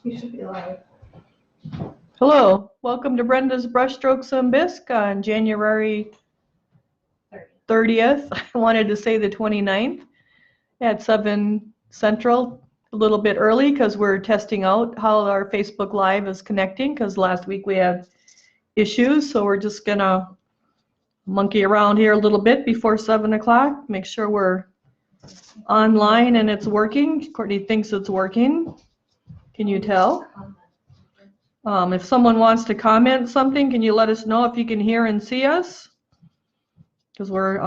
You should be live. Hello, welcome to Brenda's Brushstrokes and Bisque on January 30th. I wanted to say the 29th at 7 Central, a little bit early because we're testing out how our Facebook Live is connecting because last week we had issues. So we're just gonna monkey around here a little bit before 7 o'clock, make sure we're online and it's working. Courtney thinks it's working. Can you tell? If someone wants to comment something, can you let us know if you can hear and see us? Because we're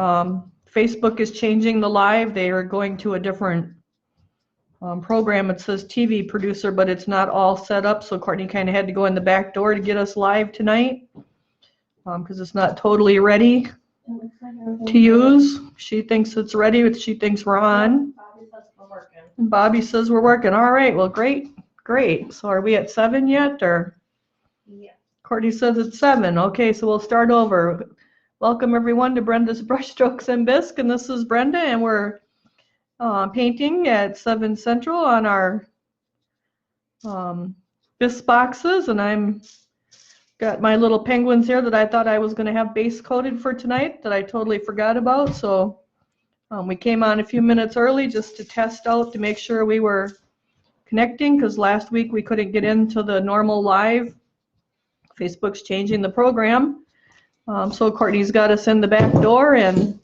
Facebook is changing the live. They are going to a different program. It says TV producer, but it's not all set up. So Courtney kind of had to go in the back door to get us live tonight because it's not totally ready to use. She thinks it's ready, but she thinks we're on. Bobby says we're working. And Bobby says we're working. All right. Well, great. Great. So are we at 7 yet, or? Yeah. Courtney says it's 7. Okay, so we'll start over. Welcome everyone to Brenda's Brushstrokes and Bisque, and this is Brenda, and we're painting at 7 Central on our Bisque boxes, and I'm got my little penguins here that I thought I was going to have base coated for tonight that I totally forgot about. So we came on a few minutes early just to test out to make sure we were connecting because last week we couldn't get into the normal live. Facebook's changing the program. So Courtney's got us in the back door, and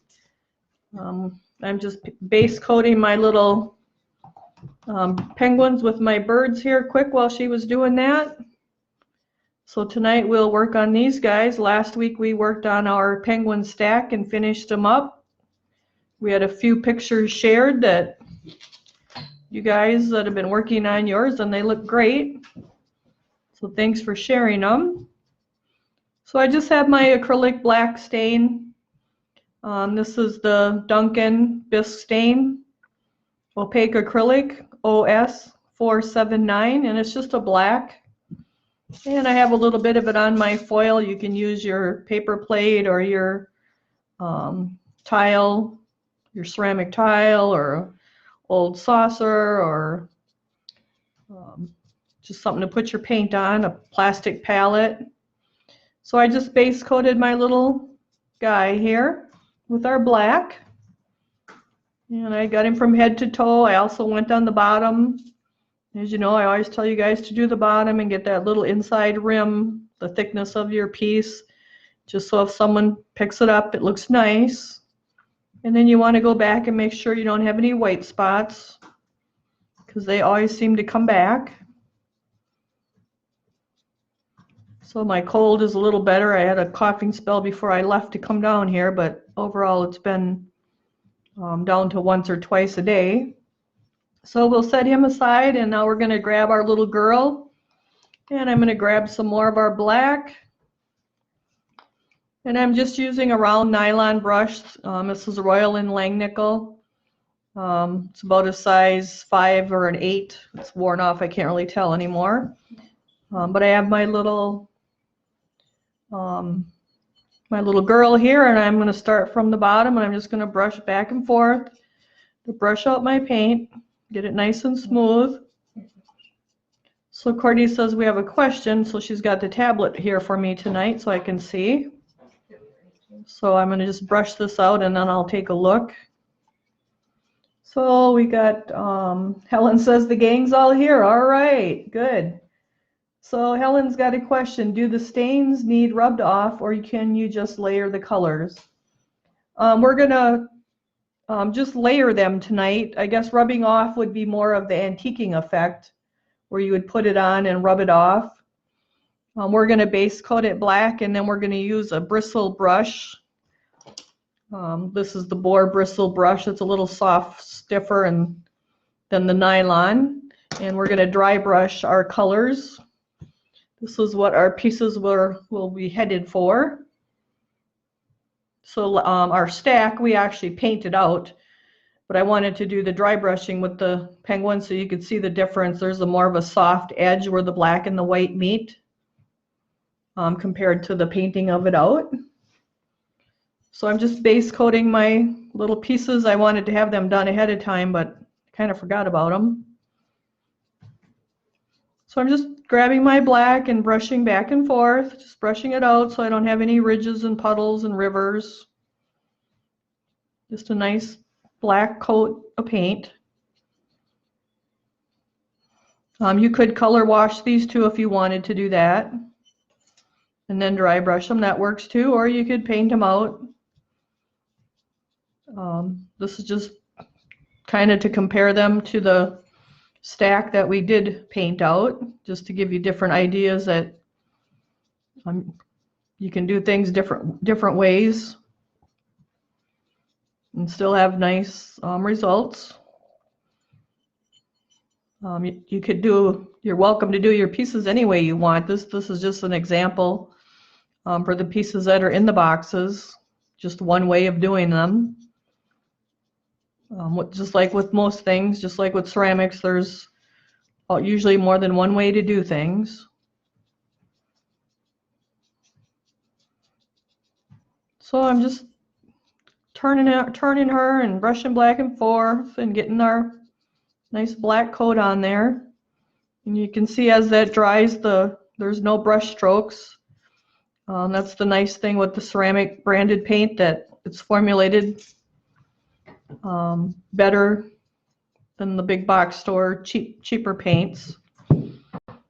I'm just base coating my little penguins with my birds here quick while she was doing that. So tonight we'll work on these guys. Last week we worked on our penguin stack and finished them up. We had a few pictures shared that you guys that have been working on yours, and they look great. So thanks for sharing them. So I just have my acrylic black stain. This is the Duncan Bisque stain, opaque acrylic OS 479, and it's just a black. And I have a little bit of it on my foil. You can use your paper plate or your tile, your ceramic tile, or old saucer, or just something to put your paint on, a plastic palette. So I just base coated my little guy here with our black, and I got him from head to toe. I also went on the bottom. As you know, I always tell you guys to do the bottom and get that little inside rim, the thickness of your piece, just so if someone picks it up, it looks nice. And then you want to go back and make sure you don't have any white spots because they always seem to come back. So my cold is a little better. I had a coughing spell before I left to come down here, but overall it's been down to once or twice a day. So we'll set him aside, and now we're going to grab our little girl, and I'm going to grab some more of our black. And I'm just using a round nylon brush. This is a Royal & Langnickel. It's about a size 5 or an 8. It's worn off. I can't really tell anymore. But I have my little girl here, and I'm going to start from the bottom, and I'm just going to brush back and forth to brush out my paint, get it nice and smooth. So Courtney says we have a question, so she's got the tablet here for me tonight so I can see. So I'm going to just brush this out, and then I'll take a look. So we got, Helen says the gang's all here. All right, good. So Helen's got a question. Do the stains need rubbed off, or can you just layer the colors? We're going to just layer them tonight. I guess rubbing off would be more of the antiquing effect, where you would put it on and rub it off. We're going to base coat it black, and then we're going to use a bristle brush. This is the boar bristle brush. It's a little soft, stiffer than the nylon. And we're going to dry brush our colors. This is what our pieces will be headed for. So our stack, we actually painted out, but I wanted to do the dry brushing with the penguin so you could see the difference. There's a more of a soft edge where the black and the white meet compared to the painting of it out. So I'm just base coating my little pieces. I wanted to have them done ahead of time, but kind of forgot about them. So I'm just grabbing my black and brushing back and forth, just brushing it out so I don't have any ridges and puddles and rivers. Just a nice black coat of paint. You could color wash these too if you wanted to do that. And then dry brush them, that works too, or you could paint them out. This is just kind of to compare them to the stack that we did paint out, just to give you different ideas that you can do things different ways and still have nice results. You're welcome to do your pieces any way you want. This is just an example for the pieces that are in the boxes, just one way of doing them. Just like with most things, just like with ceramics, there's usually more than one way to do things. So I'm just turning her and brushing back and forth and getting our nice black coat on there. And you can see as that dries, there's no brush strokes. That's the nice thing with the ceramic branded paint, that it's formulated better than the big box store cheaper paints.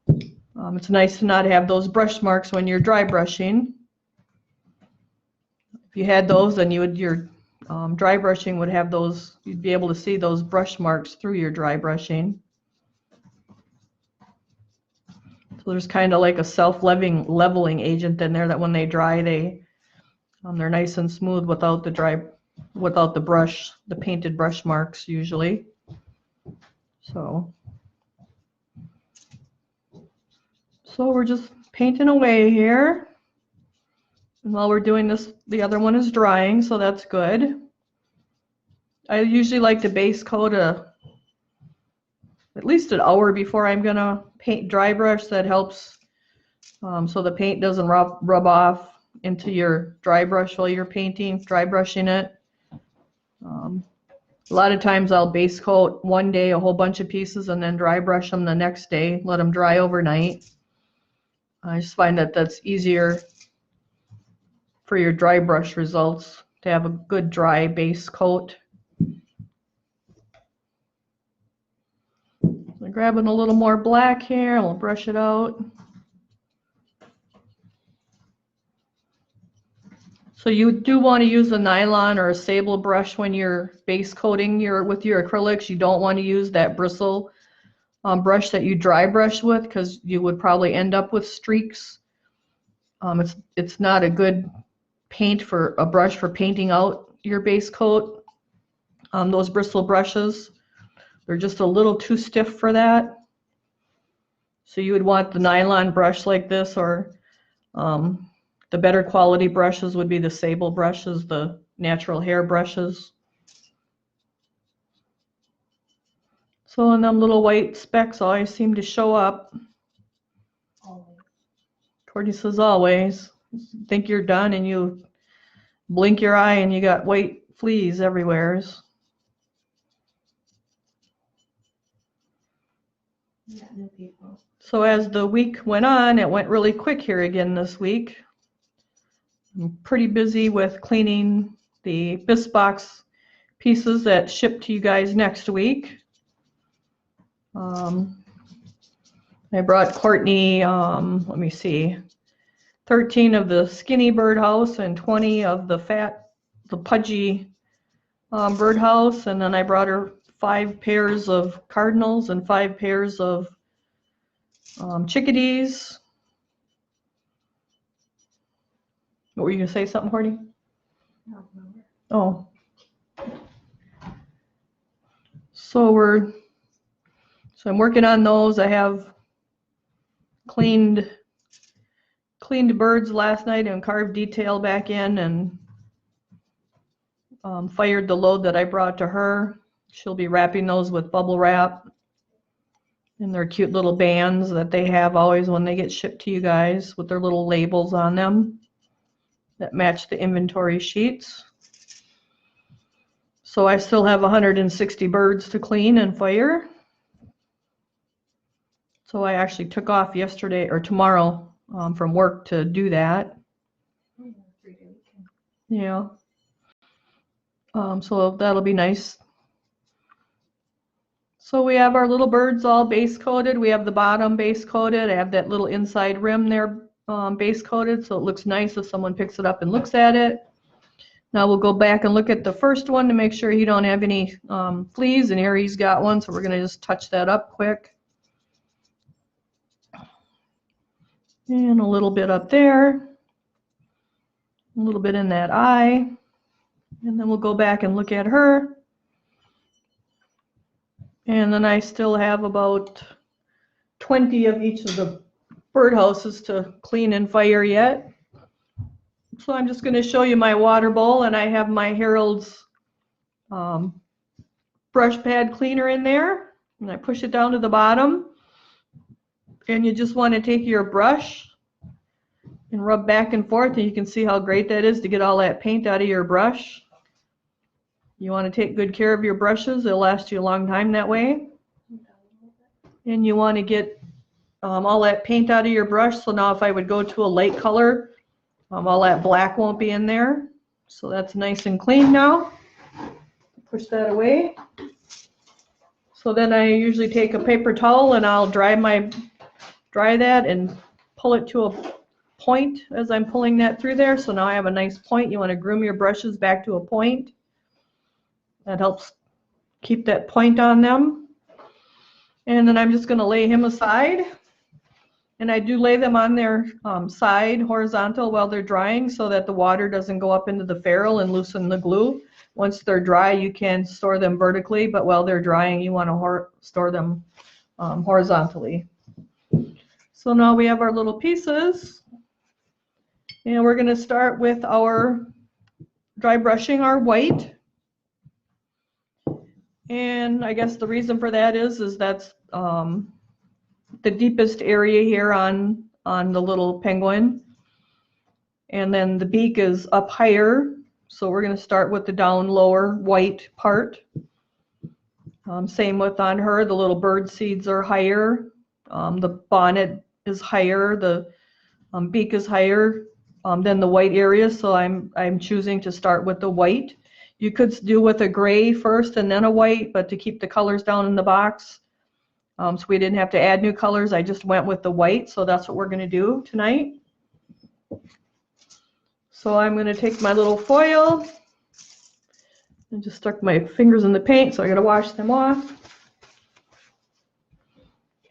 It's nice to not have those brush marks when you're dry brushing. If you had those, then your dry brushing would have those, you'd be able to see those brush marks through your dry brushing. So there's kind of like a self-leveling agent in there that when they dry, they're nice and smooth without the painted brush marks usually. So we're just painting away here. And while we're doing this, the other one is drying, so that's good. I usually like to base coat at least an hour before I'm gonna dry brush. That helps so the paint doesn't rub off into your dry brush while you're dry brushing it. A lot of times I'll base coat one day a whole bunch of pieces and then dry brush them the next day, let them dry overnight. I just find that that's easier for your dry brush results, to have a good dry base coat. So grabbing a little more black here, I'll brush it out. So you do want to use a nylon or a sable brush when you're base coating with your acrylics. You don't want to use that bristle brush that you dry brush with, because you would probably end up with streaks. It's not a good brush for painting out your base coat. Those bristle brushes, they're just a little too stiff for that. So you would want the nylon brush like this, or the better quality brushes would be the sable brushes, the natural hair brushes. So, and them little white specks always seem to show up. Always. Courtney says always. Think you're done and you blink your eye and you got white fleas everywhere. Yeah, new people. So as the week went on, it went really quick here again this week. I'm pretty busy with cleaning the Bisque box pieces that ship to you guys next week. I brought Courtney, let me see, 13 of the skinny birdhouse and 20 of the pudgy birdhouse, and then I brought her 5 pairs of cardinals and 5 pairs of chickadees. What were you gonna say, something, Courtney? No. Oh. So I'm working on those. I have cleaned birds last night and carved detail back in, and fired the load that I brought to her. She'll be wrapping those with bubble wrap in their cute little bands that they have always when they get shipped to you guys, with their little labels on them that match the inventory sheets. So I still have 160 birds to clean and fire. So I actually took off yesterday or tomorrow from work to do that. 3-day weekend. Yeah. So that'll be nice. So we have our little birds all base coated. We have the bottom base coated. I have that little inside rim there base coated, so it looks nice if someone picks it up and looks at it. Now we'll go back and look at the first one to make sure he don't have any fleas, and here he's got one, so we're gonna just touch that up quick. And a little bit up there, a little bit in that eye, and then we'll go back and look at her. And then I still have about 20 of each of the birdhouses to clean and fire yet. So I'm just going to show you my water bowl, and I have my Harold's brush pad cleaner in there, and I push it down to the bottom, and you just want to take your brush and rub back and forth, and you can see how great that is to get all that paint out of your brush. You want to take good care of your brushes. They'll last you a long time that way. And you want to get all that paint out of your brush. So now if I would go to a light color, all that black won't be in there. So that's nice and clean now. Push that away. So then I usually take a paper towel and I'll dry that and pull it to a point as I'm pulling that through there. So now I have a nice point. You want to groom your brushes back to a point. That helps keep that point on them. And then I'm just going to lay him aside. And I do lay them on their side horizontal while they're drying so that the water doesn't go up into the ferrule and loosen the glue. Once they're dry, you can store them vertically, but while they're drying, you want to store them horizontally. So now we have our little pieces. And we're going to start with our dry brushing our white. And I guess the reason for that is that's the deepest area here on the little penguin. And then the beak is up higher. So we're going to start with the down lower white part. Same with on her, the little bird seeds are higher. The bonnet is higher, the beak is higher than the white area. So I'm choosing to start with the white. You could do with a gray first and then a white, but to keep the colors down in the box, so we didn't have to add new colors, I just went with the white. So that's what we're going to do tonight. So I'm going to take my little foil and just stuck my fingers in the paint, so I got to wash them off.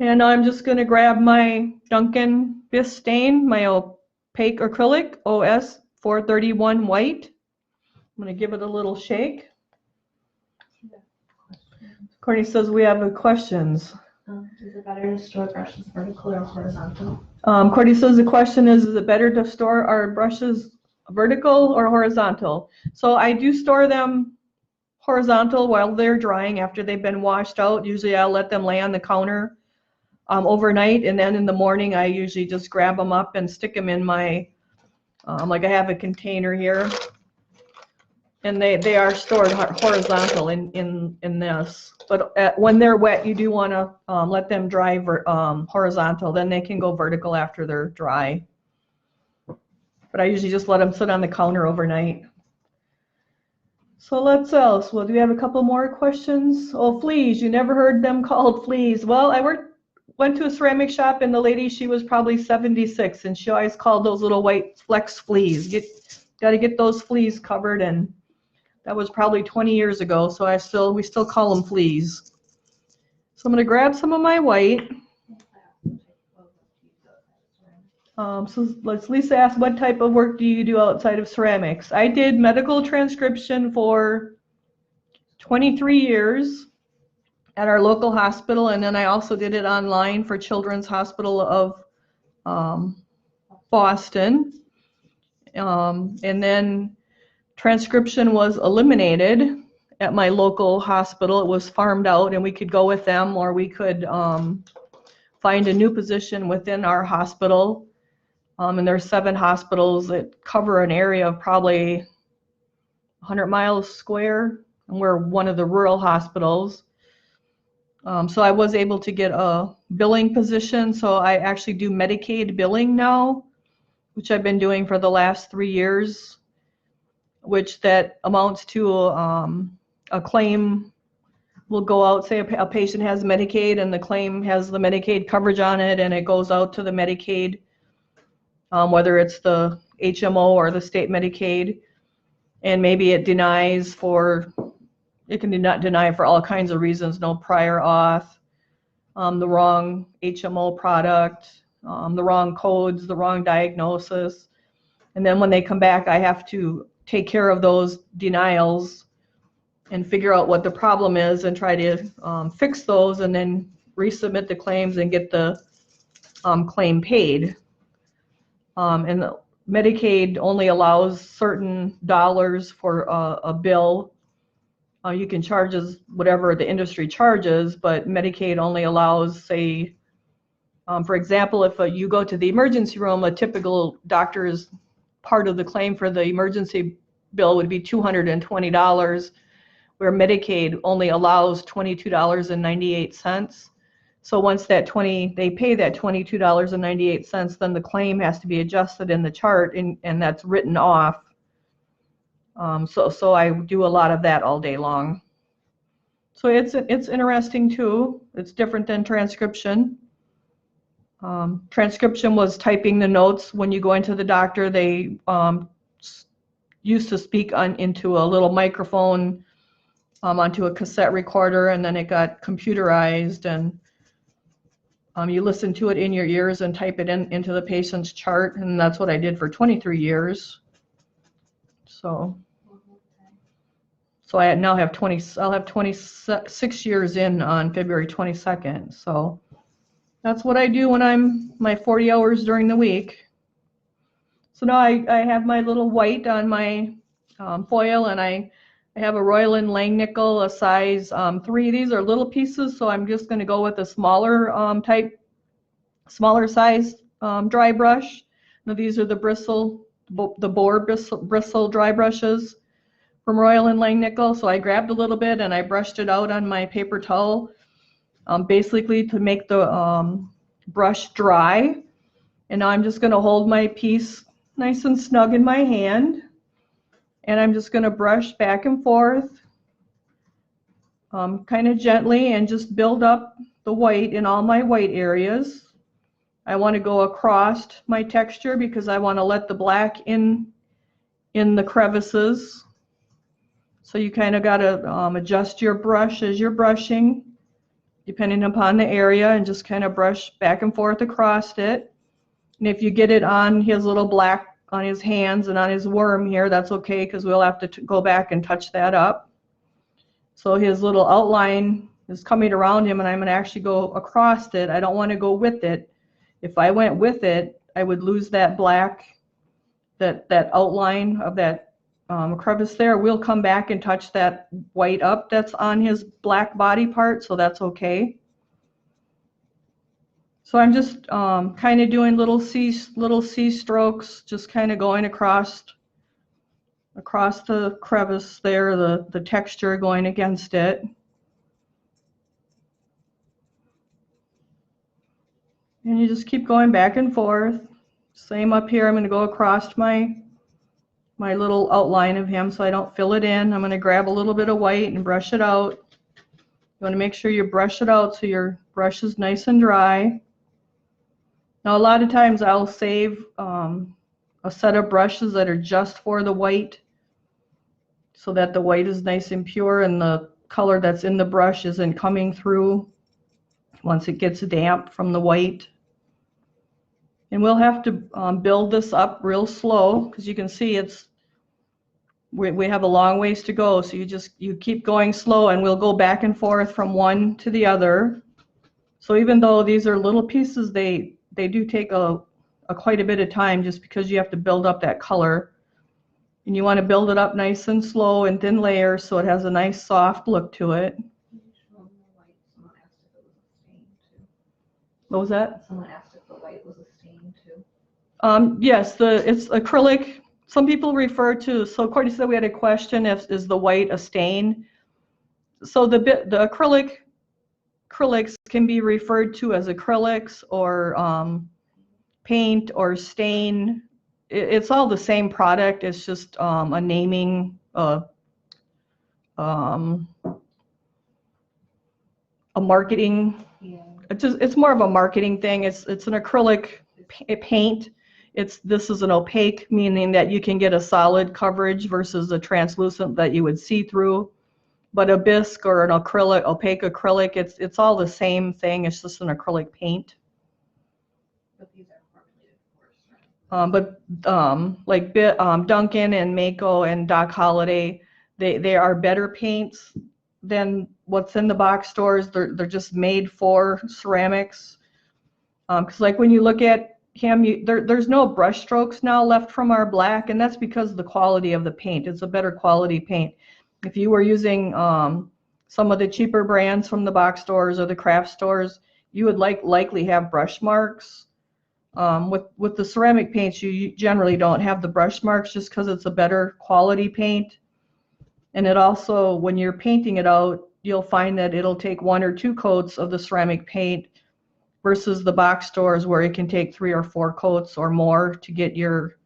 And I'm just going to grab my Duncan Bisque stain, my opaque acrylic OS 431 white. I'm going to give it a little shake. Courtney says we have questions. Is it better to store brushes vertical or horizontal? Courtney says the question is it better to store our brushes vertical or horizontal? So I do store them horizontal while they're drying after they've been washed out. Usually I'll let them lay on the counter overnight, and then in the morning I usually just grab them up and stick them in my, like I have a container here. And they are stored horizontal in this. But when they're wet, you do want to let them dry horizontal. Then they can go vertical after they're dry. But I usually just let them sit on the counter overnight. So let's else. Well, do we have a couple more questions? Oh, fleas. You never heard them called fleas. Well, I went to a ceramic shop, and the lady, she was probably 76, and she always called those little white flex fleas. Got to get those fleas covered, and that was probably 20 years ago, so we still call them fleas. So I'm going to grab some of my white. So Lisa asked, what type of work do you do outside of ceramics? I did medical transcription for 23 years at our local hospital, and then I also did it online for Children's Hospital of Boston. And then transcription was eliminated at my local hospital. It was farmed out, and we could go with them, or we could find a new position within our hospital. And there's 7 hospitals that cover an area of probably 100 miles square, and we're one of the rural hospitals. So I was able to get a billing position. So I actually do Medicaid billing now, which I've been doing for the last 3 years, which that amounts to a claim will go out, say a patient has Medicaid and the claim has the Medicaid coverage on it, and it goes out to the Medicaid, whether it's the HMO or the state Medicaid, and maybe it denies for, it can not deny for all kinds of reasons, no prior auth, the wrong HMO product, the wrong codes, the wrong diagnosis. And then when they come back, I have to take care of those denials and figure out what the problem is and try to fix those, and then resubmit the claims and get the claim paid. And Medicaid only allows certain dollars for a bill. You can charge as whatever the industry charges, but Medicaid only allows, say, for example, if you go to the emergency room, a typical doctor's part of the claim for the emergency bill would be $220, where Medicaid only allows $22.98. So once they pay that $22.98, then the claim has to be adjusted in the chart, and that's written off. So I do a lot of that all day long. So it's interesting too. It's different than transcription. Transcription was typing the notes when you go into the doctor. They used to speak into a little microphone onto a cassette recorder, and then it got computerized, and you listen to it in your ears and type it into the patient's chart, and that's what I did for 23 years. So I now have I'll have 26 years in on February 22nd. So that's what I do when I'm my 40 hours during the week. So now I have my little white on my foil, and I have a Royal & Langnickel, a size 3. These are little pieces, so I'm just going to go with a smaller size dry brush. Now these are the boar bristle dry brushes from Royal & Langnickel. So I grabbed a little bit and I brushed it out on my paper towel, basically to make the brush dry. And now I'm just going to hold my piece nice and snug in my hand. And I'm just going to brush back and forth kind of gently and just build up the white in all my white areas. I want to go across my texture because I want to let the black in the crevices. So you kind of got to adjust your brush as you're brushing, depending upon the area, and just kind of brush back and forth across it. And if you get it on his little black on his hands and on his worm here, that's okay, because we'll have to go back and touch that up. So his little outline is coming around him, and I'm going to actually go across it. I don't want to go with it. If I went with it, I would lose that black, that outline of that crevice there. We'll come back and touch that white up that's on his black body part, so that's okay. So I'm just kind of doing little C strokes, just kind of going across the crevice there, the texture going against it. And you just keep going back and forth. Same up here. I'm going to go across my little outline of him so I don't fill it in. I'm going to grab a little bit of white and brush it out. You want to make sure you brush it out so your brush is nice and dry. Now a lot of times I'll save a set of brushes that are just for the white, so that the white is nice and pure and the color that's in the brush isn't coming through once it gets damp from the white. And we'll have to build this up real slow, because you can see we have a long ways to go. So you keep going slow, and we'll go back and forth from one to the other. So even though these are little pieces, they do take quite a bit of time, just because you have to build up that color. And you want to build it up nice and slow in thin layers so it has a nice soft look to it. What was that? Someone asked if the white was a stain too. Yes, it's acrylic. Some people refer to, so Courtney said we had a question, is the white a stain? So the acrylic acrylics can be referred to as acrylics or paint or stain. It's all the same product. It's just a naming, a marketing. Yeah. It's more of a marketing thing. It's an acrylic paint. This is an opaque, meaning that you can get a solid coverage versus a translucent that you would see through. But a bisque or an acrylic, opaque acrylic, it's all the same thing. It's just an acrylic paint. But these are formulated for ceramic. Like Duncan and Mayco and Holliday, they are better paints than what's in the box stores. They're just made for ceramics. Because like when you look at him, there's no brush strokes now left from our black, and that's because of the quality of the paint. It's a better quality paint. If you were using some of the cheaper brands from the box stores or the craft stores, you would likely have brush marks. With the ceramic paints, you generally don't have the brush marks just because it's a better quality paint. And it also, when you're painting it out, you'll find that it'll take 1 or 2 coats of the ceramic paint versus the box stores where it can take 3 or 4 coats or more to get your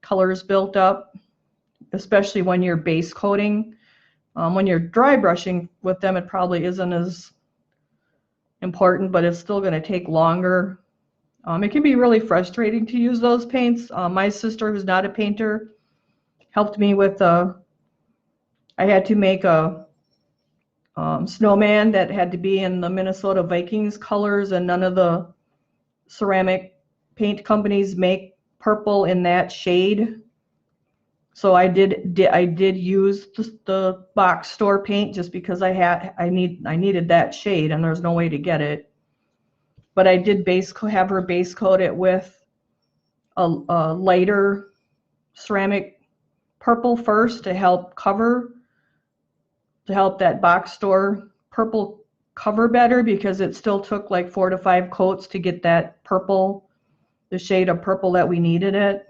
colors built up, especially when you're base coating. When you're dry brushing with them, it probably isn't as important, but it's still going to take longer. It can be really frustrating to use those paints. My sister, who's not a painter, helped me with I had to make a snowman that had to be in the Minnesota Vikings colors, and none of the ceramic paint companies make purple in that shade. So I did use the box store paint just because I needed that shade and there's no way to get it. But I did have her base coat it with a lighter ceramic purple first to help that box store purple cover better, because it still took like 4 to 5 coats to get that purple, the shade of purple that we needed it.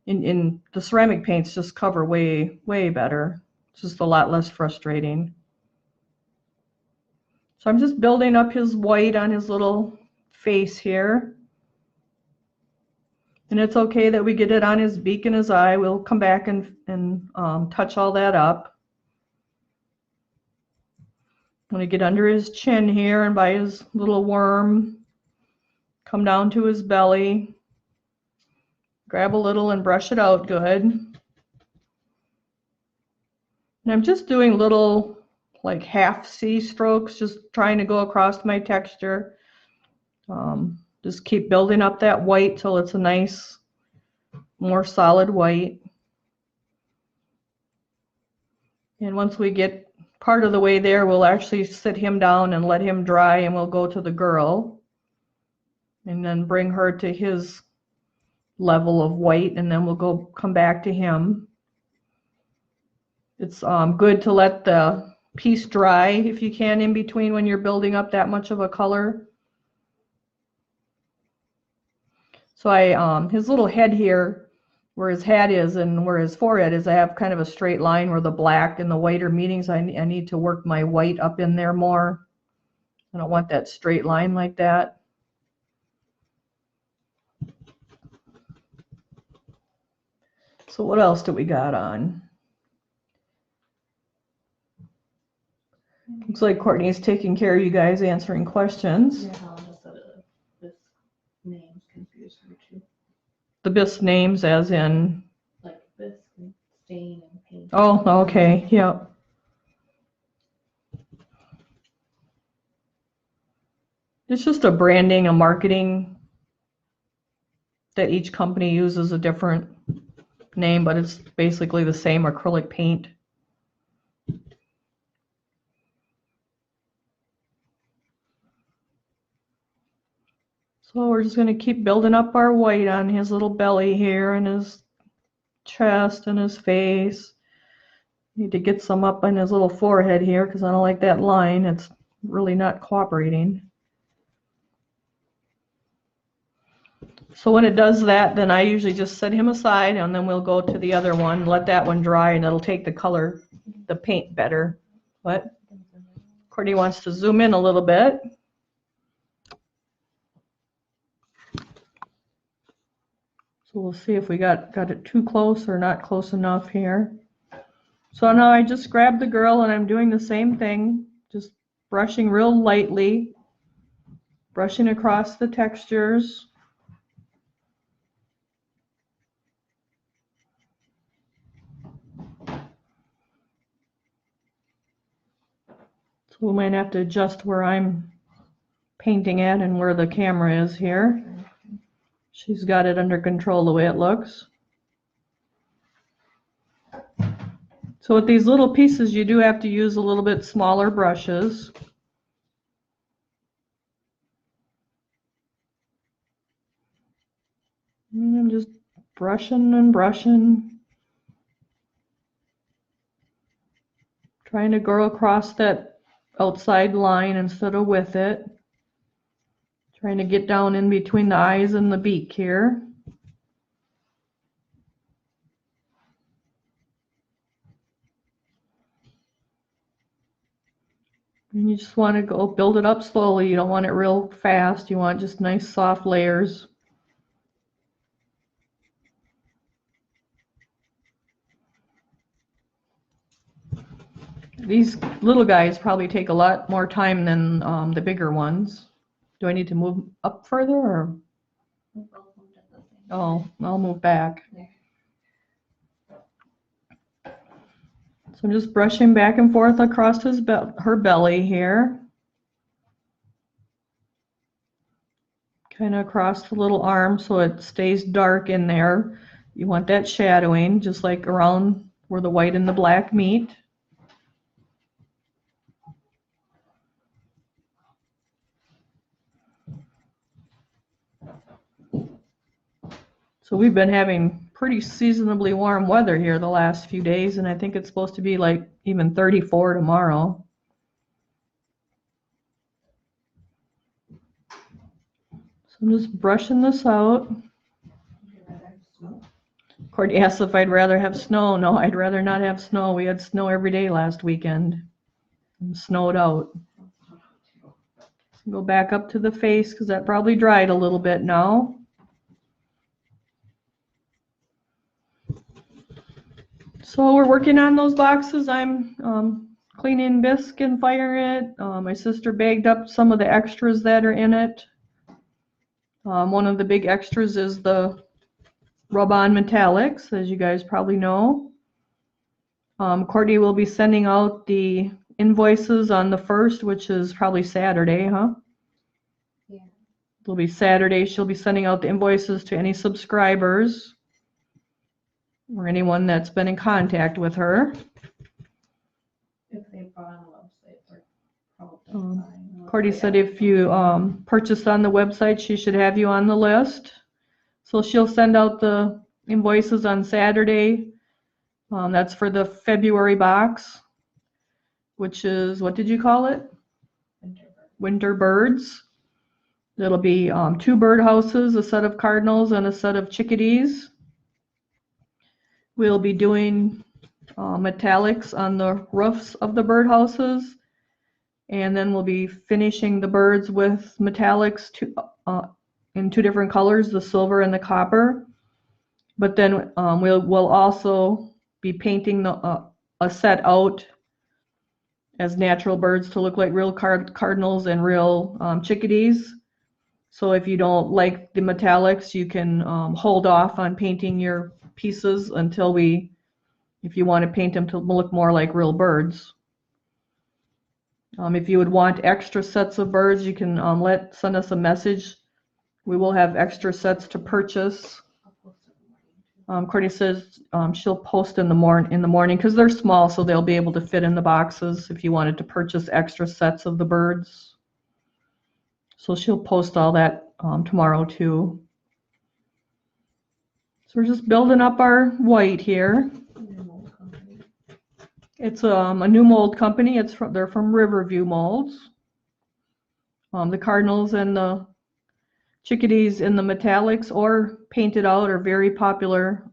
In the ceramic paints just cover way better. It's just a lot less frustrating. So I'm just building up his white on his little face here. And it's okay that we get it on his beak and his eye. We'll come back and touch all that up. I'm going to get under his chin here and by his little worm, come down to his belly. Grab a little and brush it out good. And I'm just doing little like half C strokes, just trying to go across my texture. Just keep building up that white till it's a nice, more solid white. And once we get part of the way there, we'll actually sit him down and let him dry, and we'll go to the girl and then bring her to his level of white, and then we'll come back to him. It's good to let the piece dry if you can in between when you're building up that much of a color. So his little head here, where his hat is and where his forehead is, I have kind of a straight line where the black and the white are meeting, so I need to work my white up in there more. I don't want that straight line like that. So what else do we got on? Looks like Courtney's taking care of you guys, answering questions. Yeah, Helen just said this name's confused her too. The Bisque names as in? Like Bisque and stain and paint. Oh, okay, yeah. It's just a branding, a marketing that each company uses a different name, but it's basically the same acrylic paint. So we're just going to keep building up our white on his little belly here and his chest and his face. Need to get some up on his little forehead here because I don't like that line. It's really not cooperating. So when it does that, then I usually just set him aside, and then we'll go to the other one, let that one dry, and it'll take the color, the paint better. What? Courtney wants to zoom in a little bit. So we'll see if we got it too close or not close enough here. So now I just grabbed the girl and I'm doing the same thing, just brushing real lightly, brushing across the textures. So we might have to adjust where I'm painting at and where the camera is here. She's got it under control the way it looks. So with these little pieces, you do have to use a little bit smaller brushes. And I'm just brushing and brushing, trying to go across that outside line instead of with it. Trying to get down in between the eyes and the beak here. And you just want to go build it up slowly. You don't want it real fast. You want just nice soft layers. These little guys probably take a lot more time than the bigger ones. Do I need to move up further or? Oh, I'll move back. So I'm just brushing back and forth across her belly here. Kind of across the little arm so it stays dark in there. You want that shadowing just like around where the white and the black meet. So we've been having pretty seasonably warm weather here the last few days, and I think it's supposed to be like even 34 tomorrow. So I'm just brushing this out. Courtney asked if I'd rather have snow. No, I'd rather not have snow. We had snow every day last weekend. It snowed out. Go back up to the face because that probably dried a little bit now. So we're working on those boxes. I'm cleaning Bisque and firing it. My sister bagged up some of the extras that are in it. One of the big extras is the rub-on metallics, as you guys probably know. Courtney will be sending out the invoices on the 1st, which is probably Saturday, huh? Yeah. It'll be Saturday. She'll be sending out the invoices to any subscribers or anyone that's been in contact with her. If they bought on the website, they're probably fine. Courtney said if you purchased on the website, she should have you on the list. So she'll send out the invoices on Saturday. That's for the February box, which is, what did you call it? Winter Birds. It'll be 2 birdhouses, a set of cardinals, and a set of chickadees. We'll be doing metallics on the roofs of the birdhouses, and then we'll be finishing the birds with metallics in 2 different colors, the silver and the copper. But then we'll also be painting a set out as natural birds to look like real cardinals and real chickadees. So if you don't like the metallics, you can hold off on painting your pieces until if you want to paint them to look more like real birds. If you would want extra sets of birds, you can send us a message. We will have extra sets to purchase. Courtney says she'll post in the morning because they're small, so they'll be able to fit in the boxes if you wanted to purchase extra sets of the birds. So she'll post all that tomorrow too. So we're just building up our white here. It's a new mold company. They're from Riverview Molds. The cardinals and the chickadees in the metallics or painted out are very popular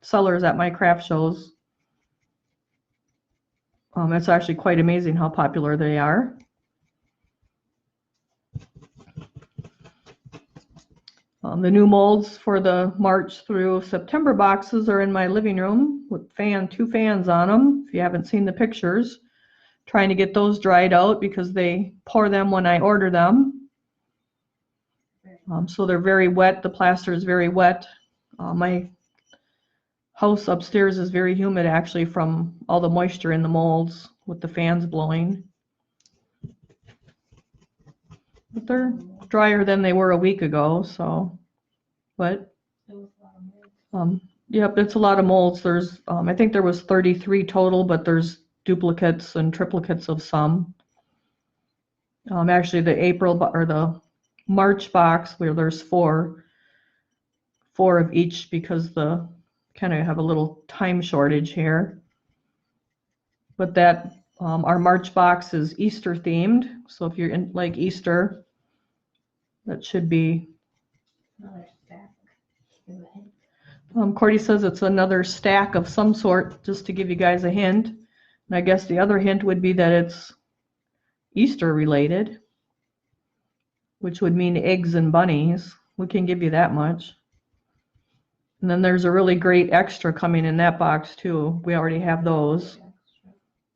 sellers at my craft shows. It's actually quite amazing how popular they are. The new molds for the March through September boxes are in my living room with two fans on them. If you haven't seen the pictures, trying to get those dried out because they pour them when I order them. So they're very wet. The plaster is very wet. My house upstairs is very humid actually from all the moisture in the molds with the fans blowing. But they're drier than they were a week ago, so. But yep, it's a lot of molds. There's I think there was 33 total, but there's duplicates and triplicates of some. Actually the the March box where there's four of each because the kind of have a little time shortage here. But that our March box is Easter themed, so if you're in like Easter, that should be another stack. Cordy says it's another stack of some sort, just to give you guys a hint. And I guess the other hint would be that it's Easter related, which would mean eggs and bunnies. We can give you that much. And then there's a really great extra coming in that box too. We already have those.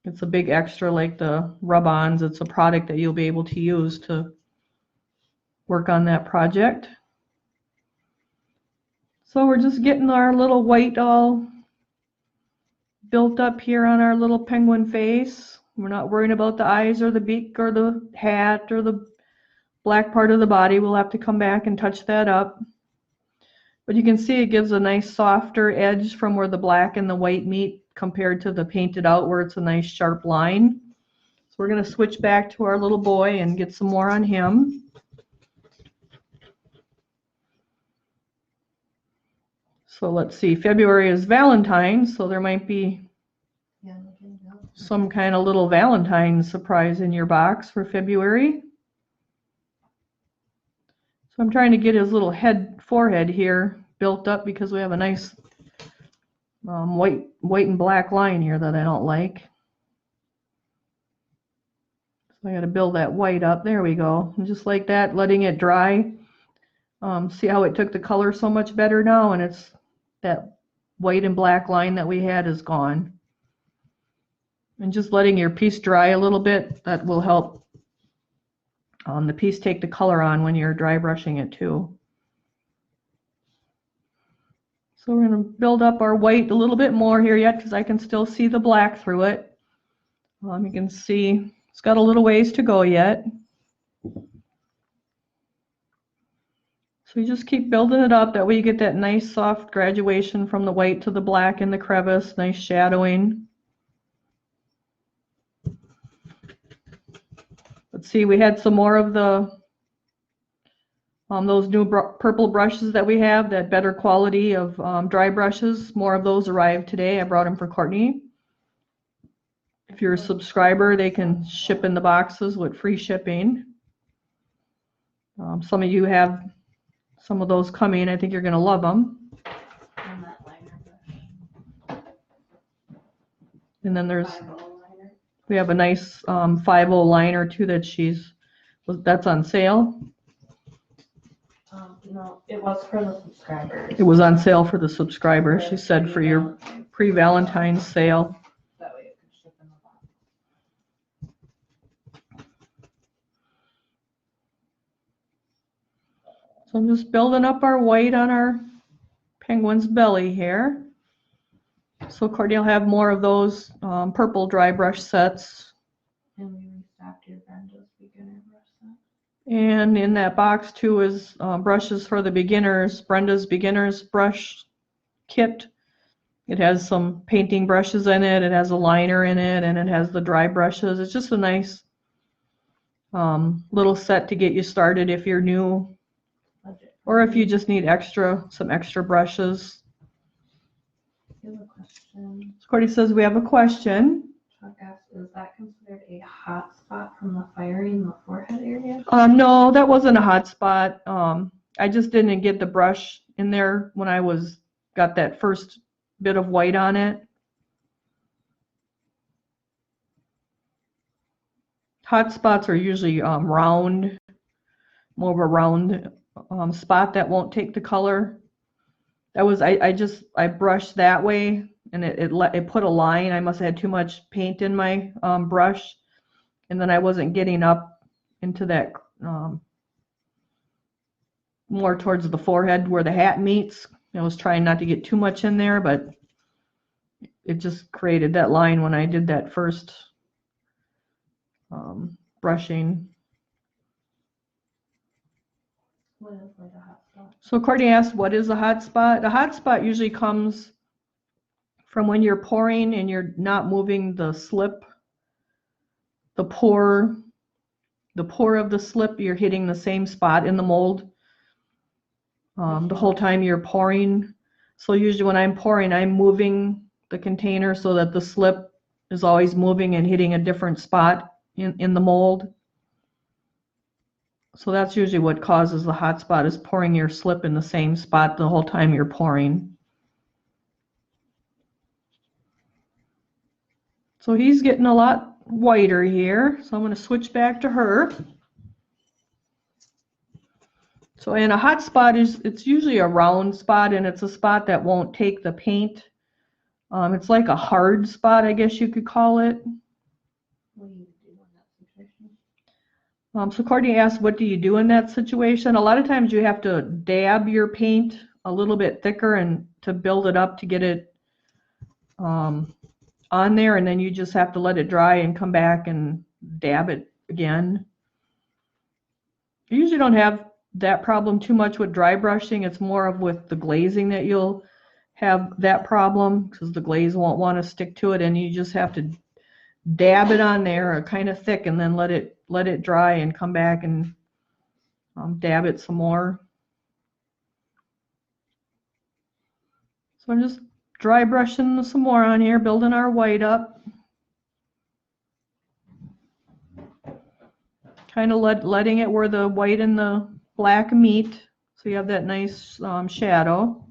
It's a big extra like the rub-ons. It's a product that you'll be able to use to work on that project. So we're just getting our little white all built up here on our little penguin face. We're not worrying about the eyes or the beak or the hat or the black part of the body. We'll have to come back and touch that up. But you can see it gives a nice softer edge from where the black and the white meet compared to the painted out where it's a nice sharp line. So we're going to switch back to our little boy and get some more on him. So let's see, February is Valentine's, so there might be some kind of little Valentine's surprise in your box for February. So I'm trying to get his little forehead here built up because we have a nice white and black line here that I don't like. So I got to build that white up. There we go. And just like that, letting it dry. See how it took the color so much better now, and it's that white and black line that we had is gone. And just letting your piece dry a little bit, that will help the piece take the color on when you're dry brushing it too. So we're going to build up our white a little bit more here yet because I can still see the black through it. You can see it's got a little ways to go yet. So you just keep building it up, that way you get that nice soft graduation from the white to the black in the crevice, nice shadowing. Let's see, we had some more of the those new purple brushes that we have, that better quality of dry brushes. More of those arrived today. I brought them for Courtney. If you're a subscriber, they can ship in the boxes with free shipping. Some of you have some of those coming. I think you're going to love them. And that liner brush. And then there's 5.0 liner. we have a nice 5.0 liner too that's on sale. No, it was for the subscribers. It was on sale for the subscribers. She said for your pre-Valentine's sale. That way it could ship in the box. So I'm just building up our white on our penguin's belly here. So Courtney will have more of those purple dry brush sets. And we restocked your Brenda's beginner brush set. And in that box too is brushes for the beginners, Brenda's beginners brush kit. It has some painting brushes in it, it has a liner in it, and it has the dry brushes. It's just a nice little set to get you started if you're new, or if you just need some extra brushes. You have a question. Courtney says we have a question. Chuck asks, is that considered a hot spot from the firing in the forehead area? No, that wasn't a hot spot. I just didn't get the brush in there when I got that first bit of white on it. hot spots are usually round, more of a round spot that won't take the color. That was, I brushed that way, and it put a line. I must have had too much paint in my brush, and then I wasn't getting up into that more towards the forehead where the hat meets. I was trying not to get too much in there, but it just created that line when I did that first brushing. What is like a hot spot? So Courtney asked, what is a hot spot? A hot spot usually comes from when you're pouring and you're not moving the slip, the pour of the slip, you're hitting the same spot in the mold the whole time you're pouring. So usually when I'm pouring, I'm moving the container so that the slip is always moving and hitting a different spot in the mold. So that's usually what causes the hot spot, is pouring your slip in the same spot the whole time you're pouring. So he's getting a lot whiter here, so I'm going to switch back to her. So in a hot spot, it's usually a round spot, and it's a spot that won't take the paint. It's like a hard spot, I guess you could call it. What do you do in that situation? So Courtney asked, what do you do in that situation? A lot of times you have to dab your paint a little bit thicker and to build it up to get it on there, and then you just have to let it dry and come back and dab it again. You usually don't have that problem too much with dry brushing. It's more of with the glazing that you'll have that problem, because the glaze won't want to stick to it, and you just have to dab it on there kind of thick and then let it dry and come back and dab it some more. So I'm just dry brushing some more on here, building our white up. Kind of letting it where the white and the black meet, so you have that nice shadow.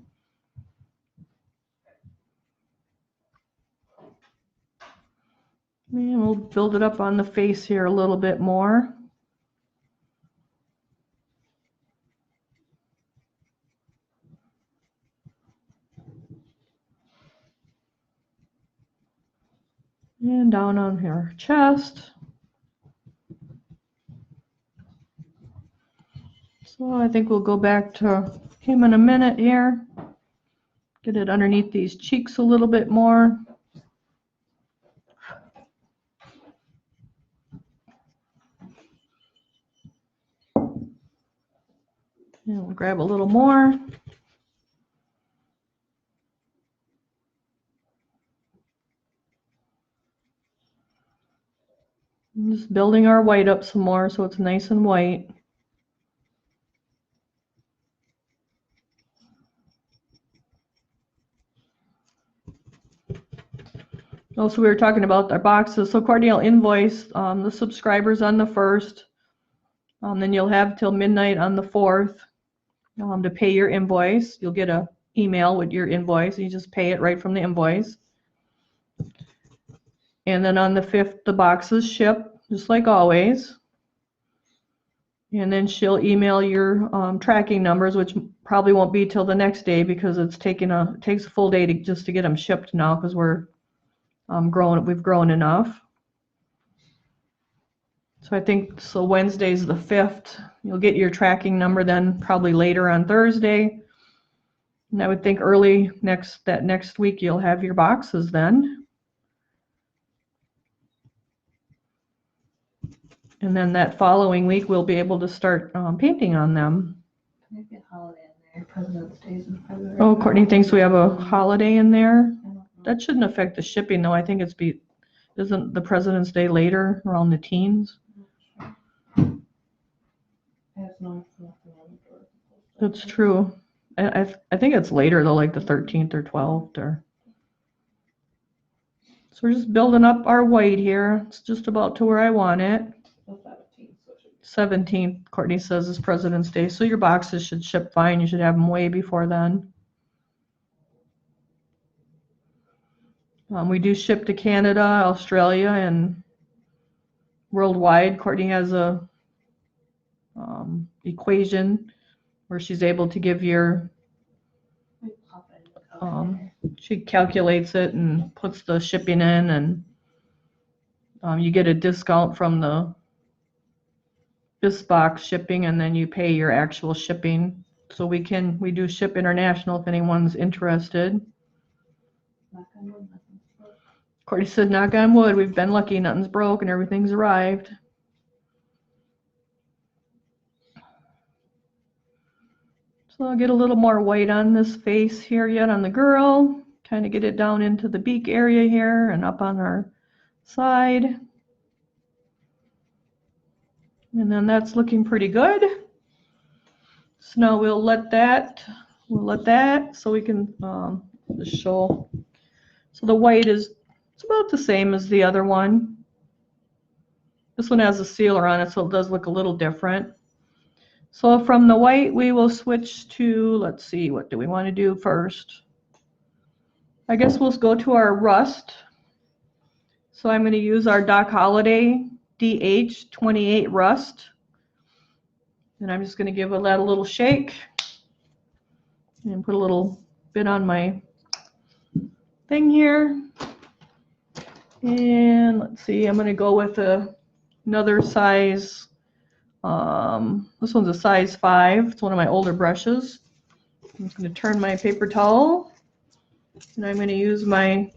And we'll build it up on the face here a little bit more. And down on her chest. So I think we'll go back to him in a minute here. Get it underneath these cheeks a little bit more. And we'll grab a little more. I'm just building our white up some more so it's nice and white. Also, we were talking about our boxes. So Courtney will invoice the subscribers on the 1st. Then you'll have till midnight on the 4th to pay your invoice. You'll get an email with your invoice. You just pay it right from the invoice. And then on the 5th, the boxes ship, just like always. And then she'll email your tracking numbers, which probably won't be till the next day, because it takes a full day just to get them shipped now, because we've grown enough. So I think Wednesday's the 5th. You'll get your tracking number then probably later on Thursday. And I would think early next week you'll have your boxes then. And then that following week we'll be able to start painting on them. Maybe a holiday in there. President's Day in February. Oh, Courtney thinks we have a holiday in there. That shouldn't affect the shipping though. I think isn't the President's Day later, around the teens? That's true. I think it's later though, like the 13th or 12th or. So we're just building up our white here. It's just about to where I want it. 17th, Courtney says, is President's Day. So your boxes should ship fine. You should have them way before then. We do ship to Canada, Australia, and worldwide. Courtney has a equation where she's able to give your, We pop it in the calculator. she calculates it and puts the shipping in, and you get a discount from the Bisque shipping, and then you pay your actual shipping. So we do ship international if anyone's interested. Knock on wood, nothing's broke. Courtney said, knock on wood, we've been lucky, nothing's broke and everything's arrived. So I'll get a little more white on this face here yet on the girl. Kind of get it down into the beak area here and up on her side. And then that's looking pretty good. So now we'll let that so we can just show. So the white it's about the same as the other one. This one has a sealer on it, so it does look a little different. So from the white, we will switch to, let's see, what do we want to do first? I guess we'll go to our rust. So I'm going to use our Doc Holliday DH28 rust. And I'm just going to give that a little shake and put a little bit on my thing here. And let's see, I'm going to go with another size. This one's a size 5. It's one of my older brushes. I'm just going to turn my paper towel, and I'm going to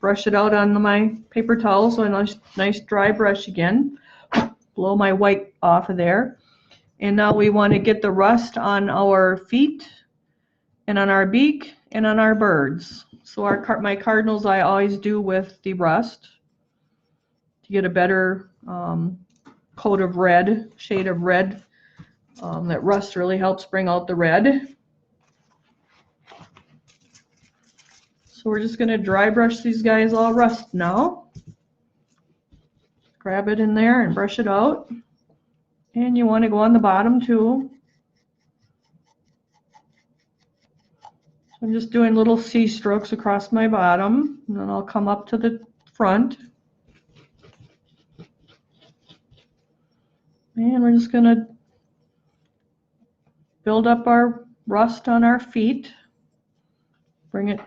brush it out on my paper towel, so a nice dry brush again. Blow my white off of there. And now we want to get the rust on our feet and on our beak and on our birds. So my cardinals I always do with the rust to get a better coat of red, shade of red. That rust really helps bring out the red. So we're just going to dry brush these guys all rust now. Grab it in there and brush it out. And you want to go on the bottom too. So I'm just doing little C strokes across my bottom, and then I'll come up to the front. And we're just going to build up our rust on our feet. Bring it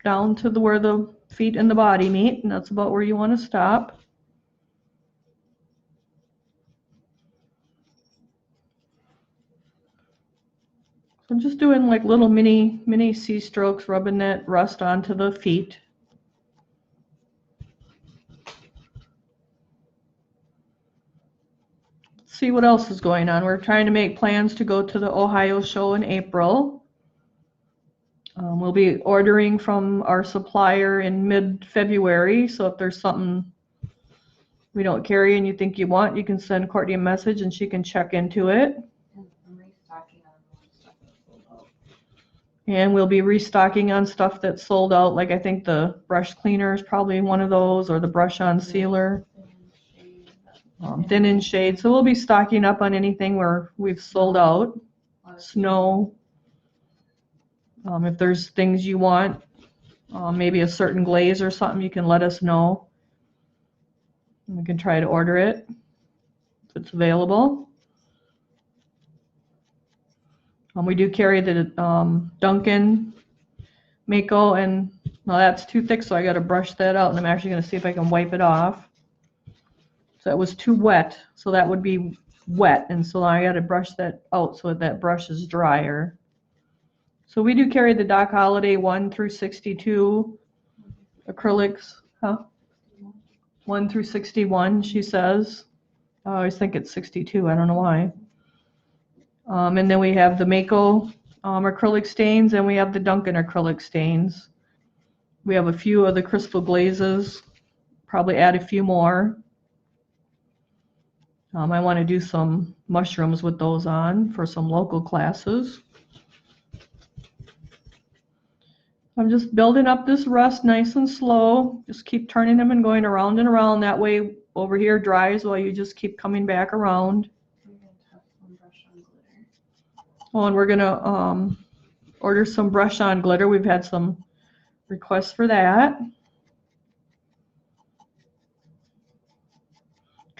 down to where the feet and the body meet, and that's about where you want to stop. So I'm just doing like little mini C strokes, rubbing that rust onto the feet. See what else is going on. We're trying to make plans to go to the Ohio show in April. We'll be ordering from our supplier in mid-February, so if there's something we don't carry and you think you want, you can send Courtney a message and she can check into it. I'm restocking on stuff that's sold out. And we'll be restocking on stuff that's sold out, like I think the brush cleaner is probably one of those, or the brush on sealer. Thin and shade. So we'll be stocking up on anything where we've sold out. Snow. If there's things you want, maybe a certain glaze or something, you can let us know. We can try to order it if it's available. We do carry the Duncan Mayco, and well, that's too thick, so I got to brush that out, and I'm actually going to see if I can wipe it off. So it was too wet, so that would be wet, and so I got to brush that out so that brush is drier. So we do carry the Doc Holliday 1 through 62 acrylics, 1 through 61, she says. I always think it's 62, I don't know why. And then we have the Mayco acrylic stains, and we have the Duncan acrylic stains. We have a few of the crystal glazes, probably add a few more. I want to do some mushrooms with those on for some local classes. I'm just building up this rust nice and slow. Just keep turning them and going around and around. That way over here dries while you just keep coming back around. Oh, and we're going to order some brush on glitter. We've had some requests for that.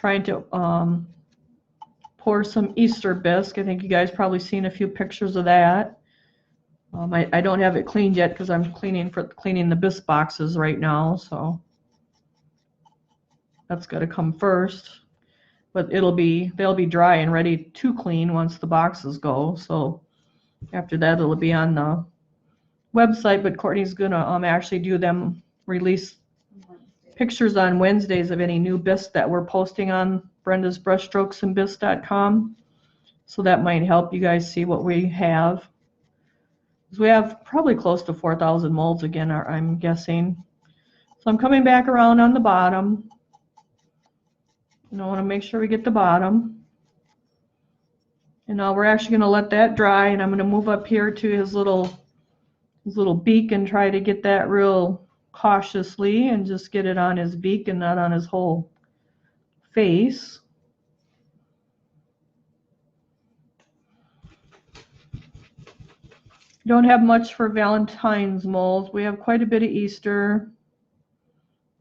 trying to pour some Easter bisque. I think you guys probably seen a few pictures of that. I don't have it cleaned yet because I'm cleaning the bisque boxes right now, so that's got to come first. But they'll be dry and ready to clean once the boxes go. So after that, it'll be on the website. But Courtney's gonna actually release pictures on Wednesdays of any new bisque that we're posting on Brenda's brushstrokesandbisque.com. So that might help you guys see what we have. We have probably close to 4,000 molds again, I'm guessing. So I'm coming back around on the bottom. And I want to make sure we get the bottom. And now we're actually going to let that dry, and I'm going to move up here to his little beak and try to get that real cautiously and just get it on his beak and not on his whole face. Don't have much for Valentine's molds. We have quite a bit of Easter,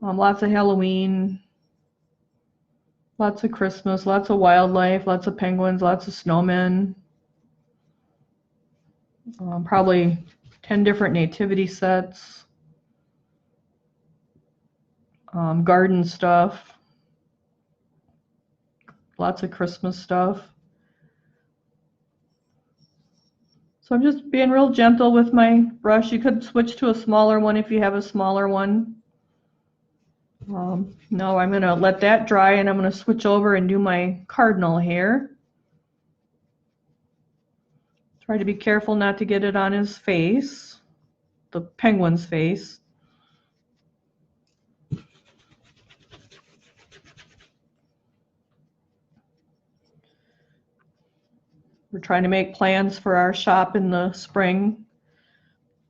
lots of Halloween, lots of Christmas, lots of wildlife, lots of penguins, lots of snowmen. Probably 10 different nativity sets. Garden stuff. Lots of Christmas stuff. So I'm just being real gentle with my brush. You could switch to a smaller one if you have a smaller one. Now I'm going to let that dry, and I'm going to switch over and do my cardinal here. Try to be careful not to get it on his face, the penguin's face. We're trying to make plans for our shop in the spring.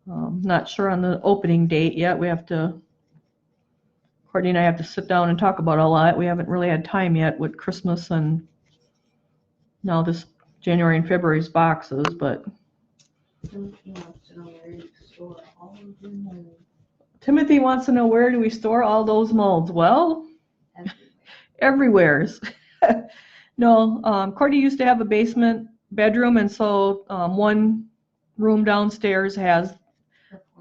Not sure on the opening date yet. Courtney and I have to sit down and talk about all that. We haven't really had time yet with Christmas and now this January and February's boxes, but Timothy wants to know, where do we store all those molds? Well, everywheres. No, Courtney used to have a basement bedroom, and so one room downstairs has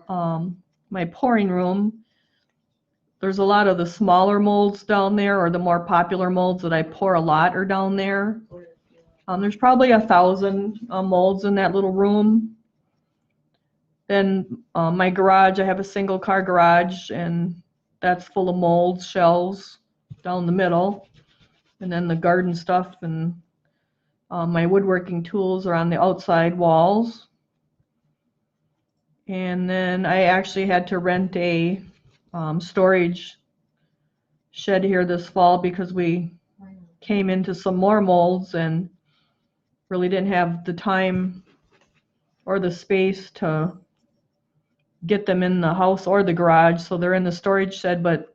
my pouring room. There's a lot of the smaller molds down there, or the more popular molds that I pour a lot are down there. There's probably 1,000 molds in that little room. Then my garage, I have a single car garage, and that's full of molds, shelves down the middle. And then the garden stuff and my woodworking tools are on the outside walls. And then I actually had to rent a storage shed here this fall because we came into some more molds and really didn't have the time or the space to get them in the house or the garage. So they're in the storage shed, but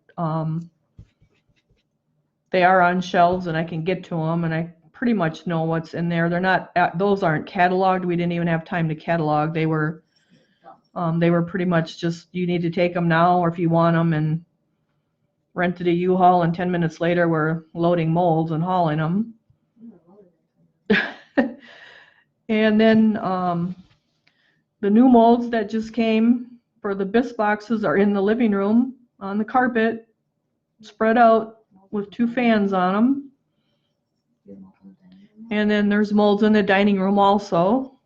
they are on shelves and I can get to them, and I pretty much know what's in there. They're not, those aren't cataloged. We didn't even have time to catalog. They were pretty much just, you need to take them now or if you want them, and rented a U-Haul, and 10 minutes later we're loading molds and hauling them. And then the new molds that just came for the bisque boxes are in the living room on the carpet, spread out with 2 fans on them. And then there's molds in the dining room also.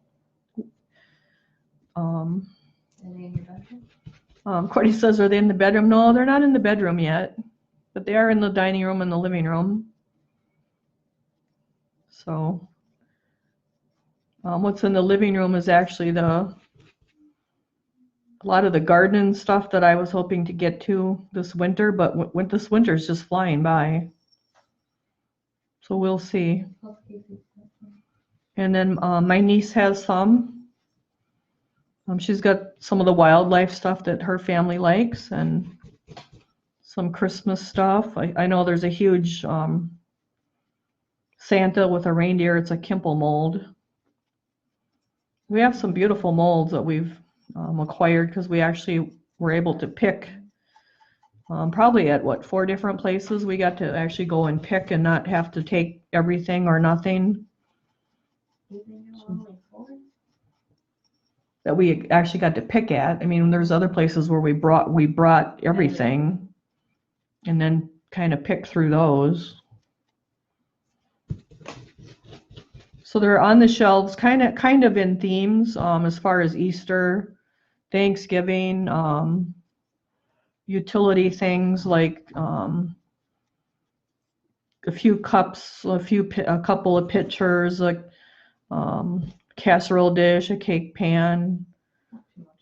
Courtney says, are they in the bedroom? No, they're not in the bedroom yet, but they are in the dining room and the living room. So what's in the living room is actually a lot of the garden stuff that I was hoping to get to this winter, but this winter is just flying by. So we'll see. And then my niece has some. She's got some of the wildlife stuff that her family likes and some Christmas stuff. I know there's a huge Santa with a reindeer. It's a Kimple mold. We have some beautiful molds that we've acquired because we actually were able to pick Probably at what, 4 different places we got to actually go and pick and not have to take everything or nothing. That we actually got to pick at. I mean, there's other places where we brought everything and then kind of picked through those. So they're on the shelves, kind of in themes, as far as Easter, Thanksgiving, utility things like a few cups, a couple of pitchers, like casserole dish, a cake pan,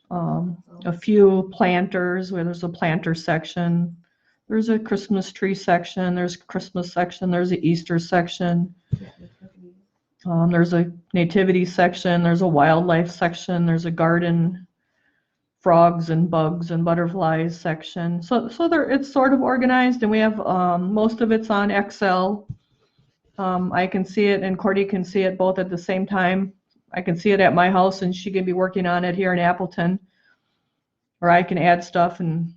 a few planters where there's a planter section. There's a Christmas tree section. There's a Christmas section. There's an Easter section. There's a nativity section. There's a wildlife section. There's a garden, frogs and bugs and butterflies section. So it's sort of organized, and we have most of it's on Excel. I can see it and Cordy can see it both at the same time. I can see it at my house and she can be working on it here in Appleton. Or I can add stuff and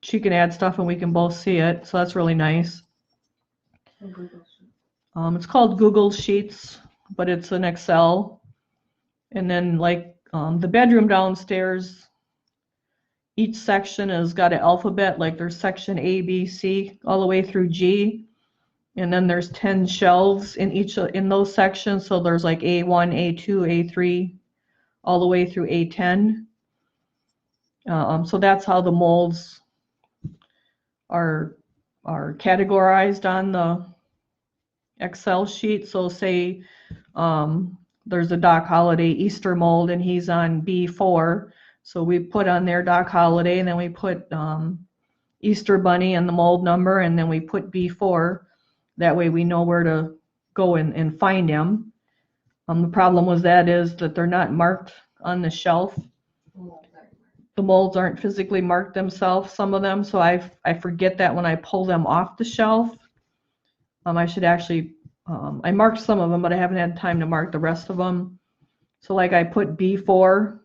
she can add stuff and we can both see it. So that's really nice. It's called Google Sheets, but it's an Excel. And then like the bedroom downstairs, each section has got an alphabet, like there's section A, B, C, all the way through G. And then there's 10 shelves in those sections. So there's like A1, A2, A3, all the way through A10. So that's how the molds are categorized on the Excel sheet. So say there's a Doc Holliday Easter mold and he's on B4. So we put on there Doc Holliday and then we put Easter Bunny and the mold number and then we put B4. That way we know where to go and find him. The problem with that is that they're not marked on the shelf. The molds aren't physically marked themselves, some of them, so I forget that when I pull them off the shelf. I should actually, I marked some of them, but I haven't had time to mark the rest of them. So like I put B4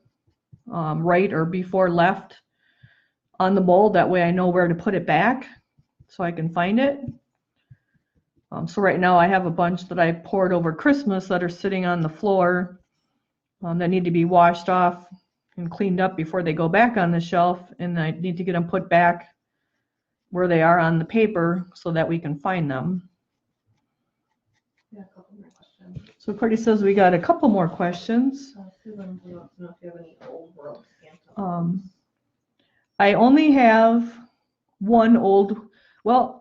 right or B4 left on the mold, that way I know where to put it back so I can find it. So right now I have a bunch that I poured over Christmas that are sitting on the floor that need to be washed off and cleaned up before they go back on the shelf, and I need to get them put back where they are on the paper so that we can find them. Yeah, a couple more questions. So Cordy says we got a couple more questions. Susan wants to know if you have any old world Santa. I only have one old, well,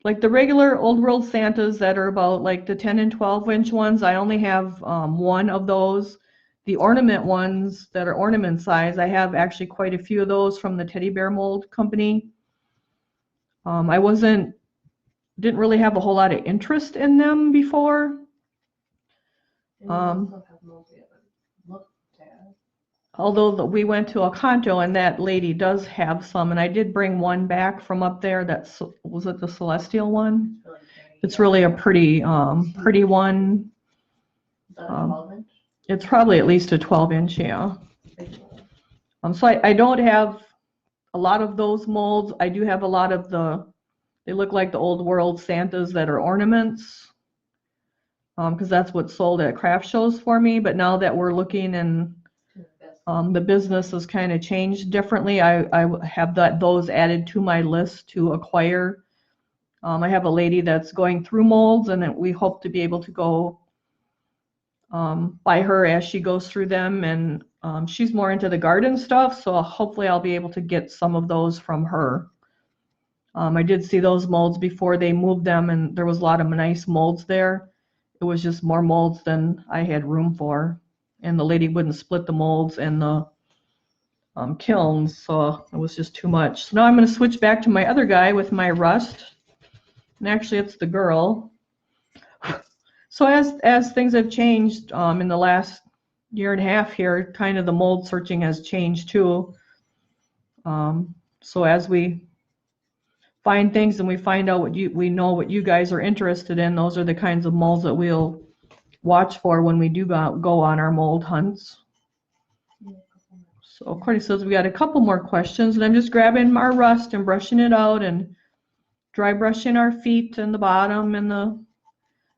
like the regular old world Santas that are about like the 10 and 12-inch ones, I only have one of those. The ornament ones that are ornament size, I have actually quite a few of those from the teddy bear mold company. I didn't really have a whole lot of interest in them before. Although we went to a Kanto and that lady does have some, and I did bring one back from up there. Was it the Celestial one? It's really a pretty one. It's probably at least a 12-inch, yeah. So I don't have a lot of those molds. I do have a lot of they look like the old world Santas that are ornaments, because that's what's sold at craft shows for me. But now that we're looking and the business has kind of changed differently, I have those added to my list to acquire. I have a lady that's going through molds, and we hope to be able to go by her as she goes through them, and she's more into the garden stuff, so hopefully I'll be able to get some of those from her. I did see those molds before they moved them, and there was a lot of nice molds there. It was just more molds than I had room for, and the lady wouldn't split the molds and the kilns, so it was just too much. So now I'm going to switch back to my other guy with my rust, and actually it's the girl. So as things have changed in the last year and a half here, kind of the mold searching has changed too. So as we find things and we find out we know what you guys are interested in, those are the kinds of molds that we'll watch for when we do go on our mold hunts. So Courtney says we got a couple more questions, and I'm just grabbing our rust and brushing it out and dry brushing our feet and the bottom and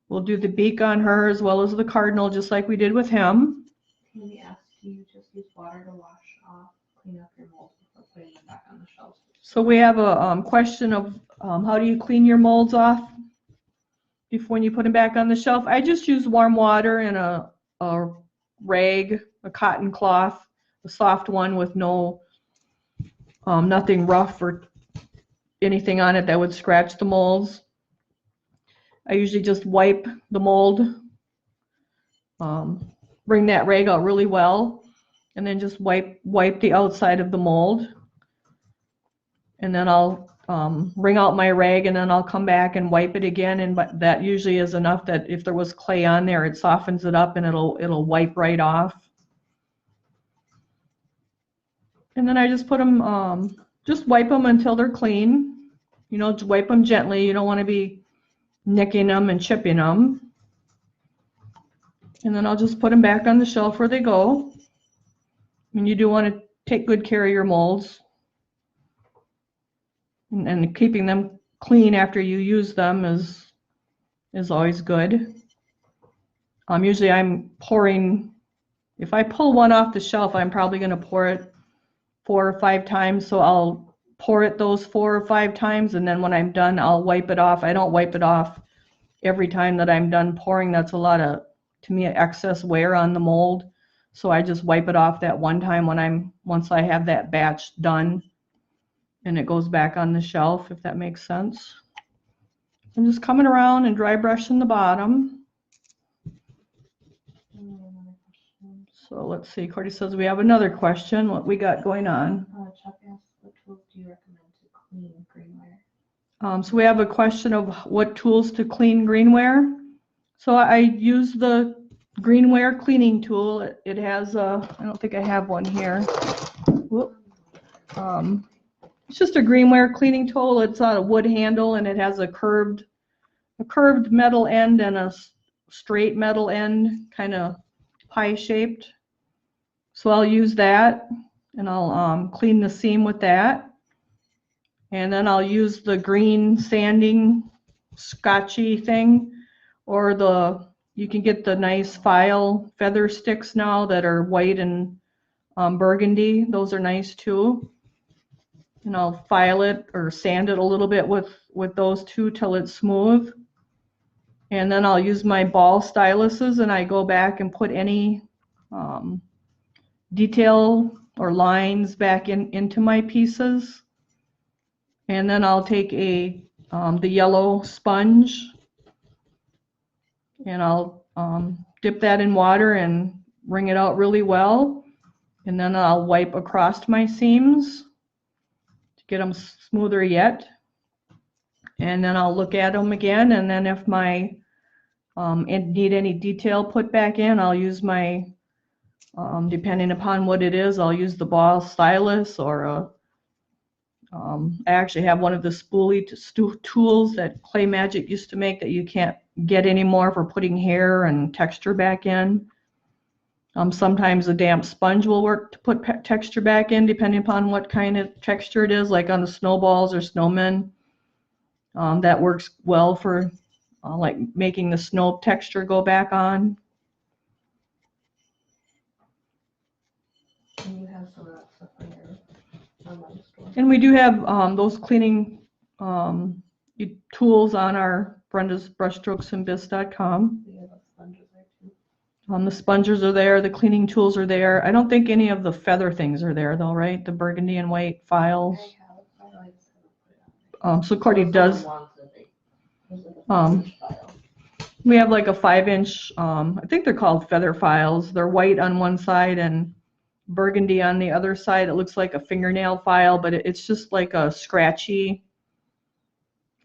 we'll do the beak on her as well as the cardinal, just like we did with him. Can we ask you just use water to wash off, clean up your molds before putting them back on the shelf? So we have a question of how do you clean your molds off before when you put them back on the shelf? I just use warm water and a rag, a cotton cloth, a soft one with no nothing rough or anything on it that would scratch the molds. I usually just wipe the mold, bring that rag out really well, and then just wipe the outside of the mold. And then I'll wring out my rag, and then I'll come back and wipe it again, and that usually is enough that if there was clay on there, it softens it up and it'll wipe right off. And then I just put them, just wipe them until they're clean. You know, just wipe them gently. You don't want to be nicking them and chipping them. And then I'll just put them back on the shelf where they go. And you do want to take good care of your molds. And keeping them clean after you use them is always good. Usually I'm pouring, if I pull one off the shelf, I'm probably going to pour it 4 or 5 times. So I'll pour it those 4 or 5 times, and then when I'm done, I'll wipe it off. I don't wipe it off every time that I'm done pouring. That's a lot of, to me, excess wear on the mold. So I just wipe it off that one time once I have that batch done, and it goes back on the shelf, if that makes sense. I'm just coming around and dry brushing the bottom. So let's see, Courtney says we have another question. What we got going on? Chuck asked, what tools do you recommend to clean greenware? So we have a question of what tools to clean greenware. So I use the greenware cleaning tool. It has I don't think I have one here. Whoop. It's just a greenware cleaning tool. It's on a wood handle, and it has a curved metal end and a straight metal end, kind of pie shaped. So I'll use that, and I'll clean the seam with that. And then I'll use the green sanding scotchy thing, or you can get the nice file feather sticks now that are white and burgundy. Those are nice too. And I'll file it or sand it a little bit with those two till it's smooth. And then I'll use my ball styluses, and I go back and put any detail or lines back into my pieces. And then I'll take the yellow sponge, and I'll dip that in water and wring it out really well. And then I'll wipe across my seams to get them smoother yet. And then I'll look at them again, and then if my need any detail put back in, I'll use my, depending upon what it is, I'll use the ball stylus, or I actually have one of the spoolie tools that Clay Magic used to make that you can't get anymore for putting hair and texture back in. Sometimes a damp sponge will work to put texture back in, depending upon what kind of texture it is, like on the snowballs or snowmen. That works well for like making the snow texture go back on. And you have some of that stuff on your online store. And we do have those cleaning tools on our Brenda's Brushstrokes and Bisque.com. We have sponges there too. The spongers are there, the cleaning tools are there. I don't think any of the feather things are there though, right? The burgundy and white files. So Courtney does. We have like a 5-inch, I think they're called feather files. They're white on one side and burgundy on the other side. It looks like a fingernail file, but it's just like a scratchy,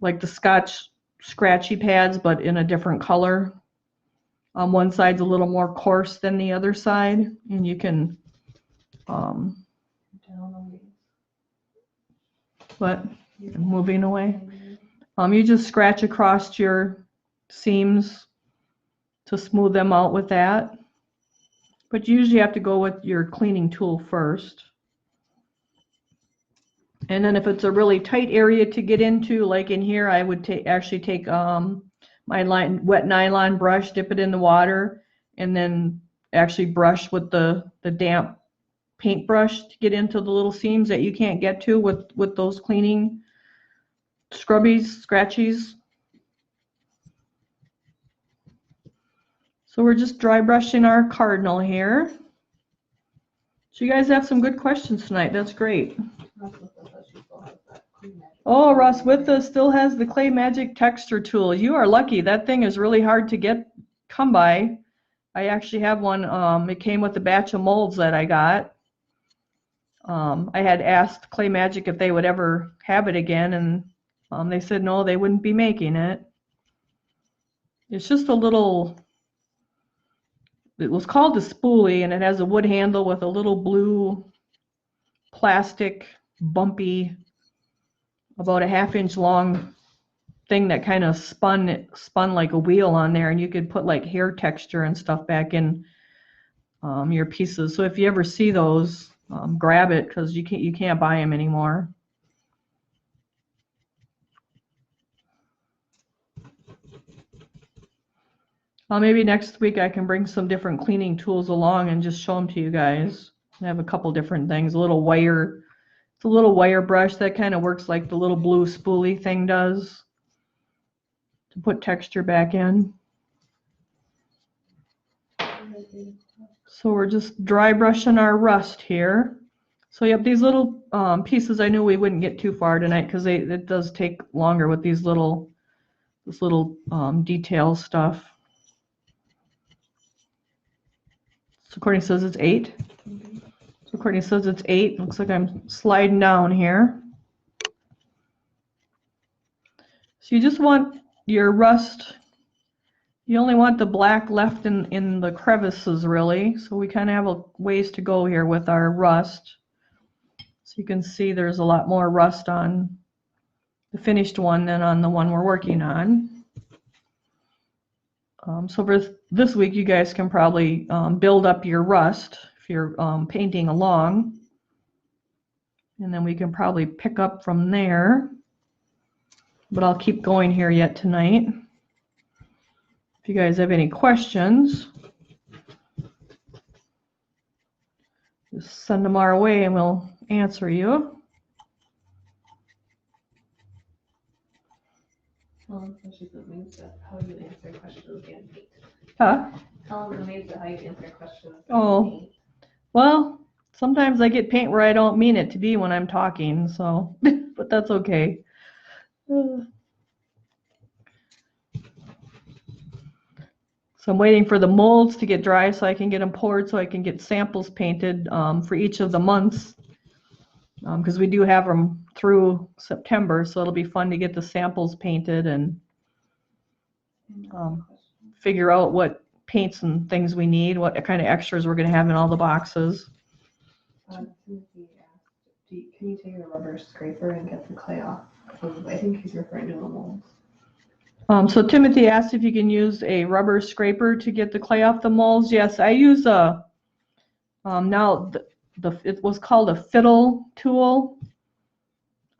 like the Scotch scratchy pads, but in a different color. One side's a little more coarse than the other side, and you can, but moving away. You just scratch across your seams to smooth them out with that. But you usually have to go with your cleaning tool first. And then if it's a really tight area to get into, like in here, I would actually take my wet nylon brush, dip it in the water, and then actually brush with the damp paintbrush to get into the little seams that you can't get to with those cleaning scrubbies, scratchies. So we're just dry brushing our cardinal here. So you guys have some good questions tonight. That's great. Oh, Ross with us still has the Clay Magic texture tool. You are lucky. That thing is really hard to come by. I actually have one. It came with a batch of molds that I got. I had asked Clay Magic if they would ever have it again, and they said no, they wouldn't be making it. It's just a little, it was called a spoolie, and it has a wood handle with a little blue plastic bumpy, about a 1/2 inch long thing that kind of spun like a wheel on there, and you could put like hair texture and stuff back in your pieces. So if you ever see those, grab it, because you can't buy them anymore. Maybe next week I can bring some different cleaning tools along and just show them to you guys. I have a couple different things. A little wire. It's a little wire brush that kind of works like the little blue spoolie thing does to put texture back in. So we're just dry brushing our rust here. So yep, these little pieces, I knew we wouldn't get too far tonight because it does take longer with this little detail stuff. So Courtney says it's 8. So Courtney says it's 8. Looks like I'm sliding down here. So you just want your rust, you only want the black left in the crevices really. So we kind of have a ways to go here with our rust. So you can see there's a lot more rust on the finished one than on the one we're working on. So for this week, you guys can probably build up your rust if you're painting along. And then we can probably pick up from there. But I'll keep going here yet tonight. If you guys have any questions, just send them our way and we'll answer you. She's amazed at how you answer questions and paint. Huh? Helen's amazed at how you answer questions. Oh, well, sometimes I get paint where I don't mean it to be when I'm talking, so, but that's okay. So I'm waiting for the molds to get dry so I can get them poured so I can get samples painted for each of the months. Because we do have them through September, so it'll be fun to get the samples painted and figure out what paints and things we need, what kind of extras we're going to have in all the boxes. Timothy asked, can you take a rubber scraper and get the clay off? I think he's referring to the molds. So Timothy asked if you can use a rubber scraper to get the clay off the molds. Yes, I use a, now it was called a fiddle tool.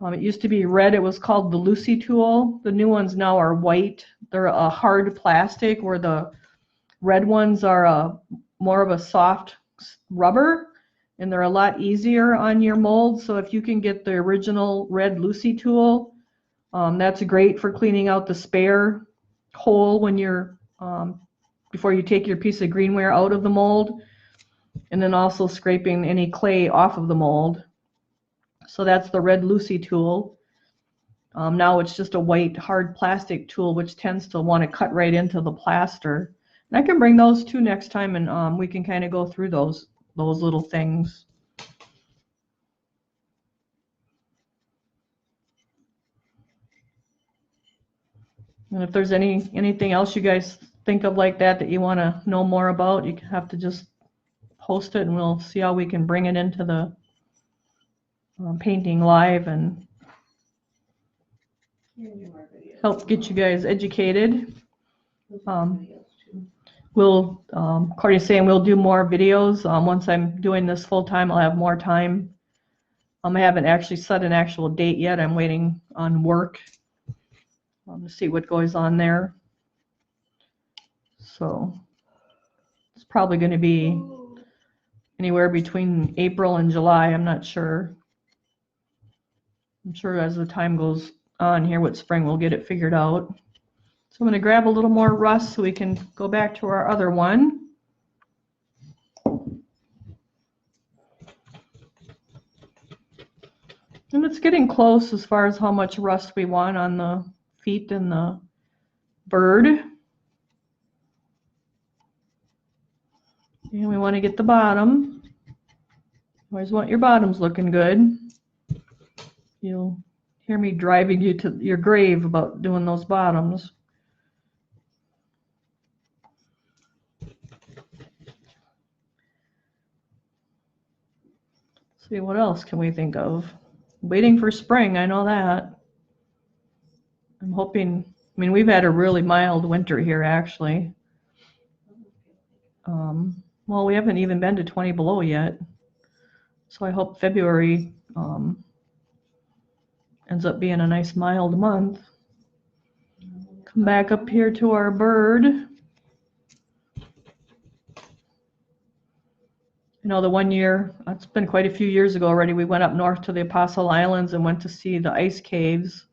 It used to be red. It was called the Lucy tool. The new ones now are white. They're a hard plastic, where the red ones are more of a soft rubber, and they're a lot easier on your mold. So if you can get the original red Lucy tool, that's great for cleaning out the spare hole when you're before you take your piece of greenware out of the mold, and then also scraping any clay off of the mold. So that's the red Lucy tool. Now it's just a white hard plastic tool, which tends to want to cut right into the plaster. And I can bring those too next time, and we can kind of go through those little things. And if there's anything else you guys think of like that you want to know more about, you have to just post it, and we'll see how we can bring it into the painting live and help get you guys educated. we'll, Courtney's saying we'll do more videos. Once I'm doing this full time, I'll have more time. I haven't actually set an actual date yet. I'm waiting on work to see what goes on there. So it's probably going to be anywhere between April and July. I'm not sure. I'm sure as the time goes on here with spring, we'll get it figured out. So I'm going to grab a little more rust so we can go back to our other one. And it's getting close as far as how much rust we want on the feet and the bird. And we want to get the bottom. Always want your bottoms looking good. You'll hear me driving you to your grave about doing those bottoms. See, what else can we think of? Waiting for spring, I know that. I'm hoping, I mean, we've had a really mild winter here, actually. Well, we haven't even been to 20 below yet. So I hope February ends up being a nice mild month. Come back up here to our bird. You know, the one year, it's been quite a few years ago already, we went up north to the Apostle Islands and went to see the ice caves.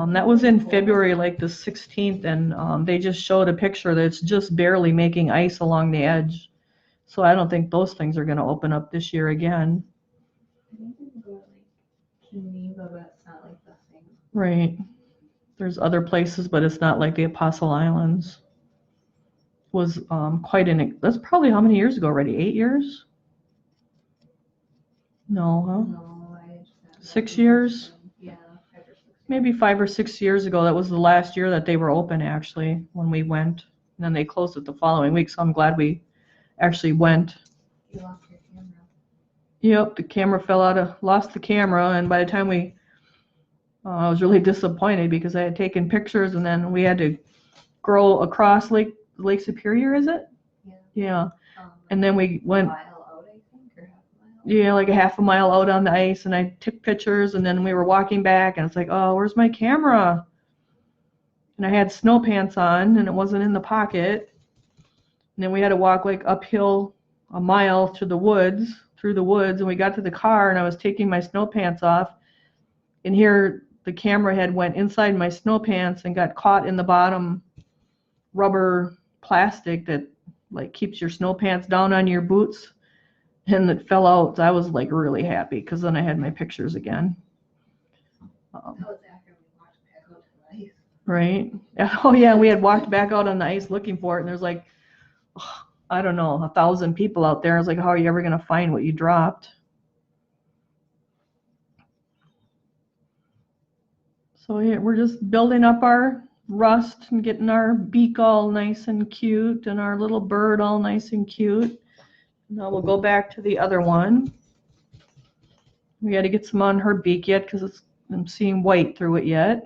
That was in February, like the 16th, and they just showed a picture that it's just barely making ice along the edge. So I don't think those things are going to open up this year again. I think we can go to like Geneva, but it's not like the same. Right. There's other places, but it's not like the Apostle Islands. Was quite an, that's probably how many years ago already? 8 years? No, huh? No, 6 years? Yeah, 5 or 6. Maybe 5 or 6 years ago. That was the last year that they were open, actually, when we went. And then they closed it the following week, so I'm glad we actually went. You lost your camera. Yep, the camera fell out of, lost the camera, and by the time we, I was really disappointed because I had taken pictures, and then we had to go across Lake Superior, is it? Yeah. Yeah. And then we went, A mile out, I think, or half a mile. yeah, like a half a mile out on the ice, and I took pictures, and then we were walking back, and it's like, oh, where's my camera? And I had snow pants on, and it wasn't in the pocket. And then we had to walk like uphill a mile through the woods, and we got to the car, and I was taking my snow pants off, and here the camera head went inside my snow pants and got caught in the bottom rubber plastic that like keeps your snow pants down on your boots, and it fell out. So I was like really happy because then I had my pictures again. That was after we walked back out to the ice. Right. Oh yeah, we had walked back out on the ice looking for it, and there's like, I don't know, 1,000 people out there. I was like, how are you ever going to find what you dropped? So yeah, we're just building up our rust and getting our beak all nice and cute and our little bird all nice and cute. Now we'll go back to the other one. We got to get some on her beak yet because I'm seeing white through it yet.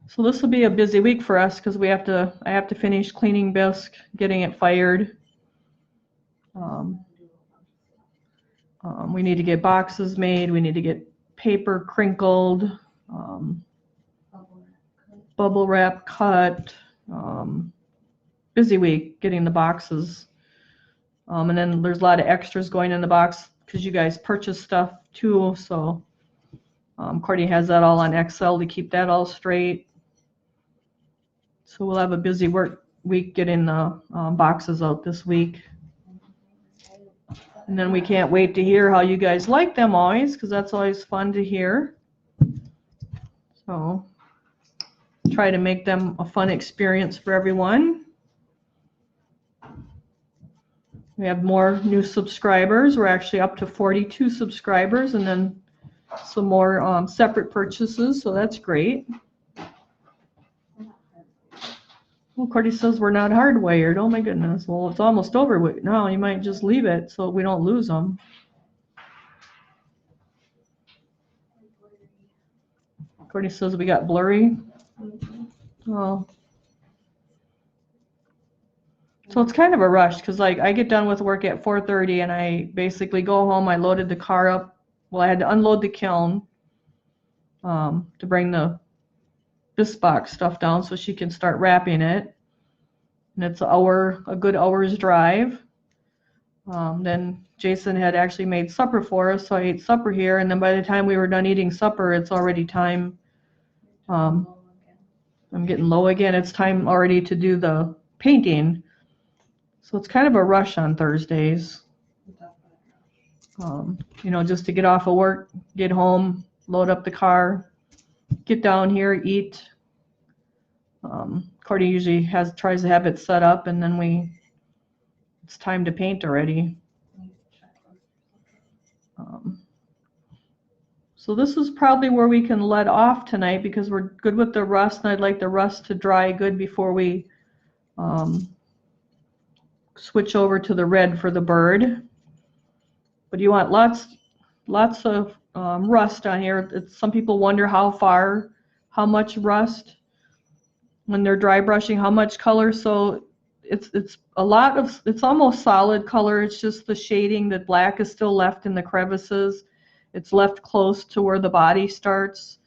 So this will be a busy week for us because I have to finish cleaning Bisque, getting it fired. We need to get boxes made. We need to get paper crinkled, bubble wrap cut. Busy week getting the boxes. And then there's a lot of extras going in the box because you guys purchase stuff too. So Courtney has that all on Excel to keep that all straight. So we'll have a busy work week getting the boxes out this week. And then we can't wait to hear how you guys like them always, because that's always fun to hear. So try to make them a fun experience for everyone. We have more new subscribers. We're actually up to 42 subscribers, and then some more separate purchases, so that's great. Well, Courtney says we're not hardwired. Oh my goodness. Well, it's almost over with. No, you might just leave it so we don't lose them. Courtney says we got blurry. Well, so it's kind of a rush because like I get done with work at 4:30 and I basically go home. I loaded the car up. Well, I had to unload the kiln to bring the Bisque box stuff down so she can start wrapping it. And it's a good hour's drive. Then Jason had actually made supper for us, so I ate supper here. And then by the time we were done eating supper, it's already time. I'm getting low again. It's time already to do the painting. So it's kind of a rush on Thursdays. You know, just to get off of work, get home, load up the car, get down here, eat. Cordy usually tries to have it set up, and then it's time to paint already. So this is probably where we can let off tonight because we're good with the rust, and I'd like the rust to dry good before we switch over to the red for the bird. But you want lots of rust on here. Some people wonder how much rust when they're dry brushing, how much color. So it's almost solid color. It's just the shading. The black is still left in the crevices. It's left close to where the body starts,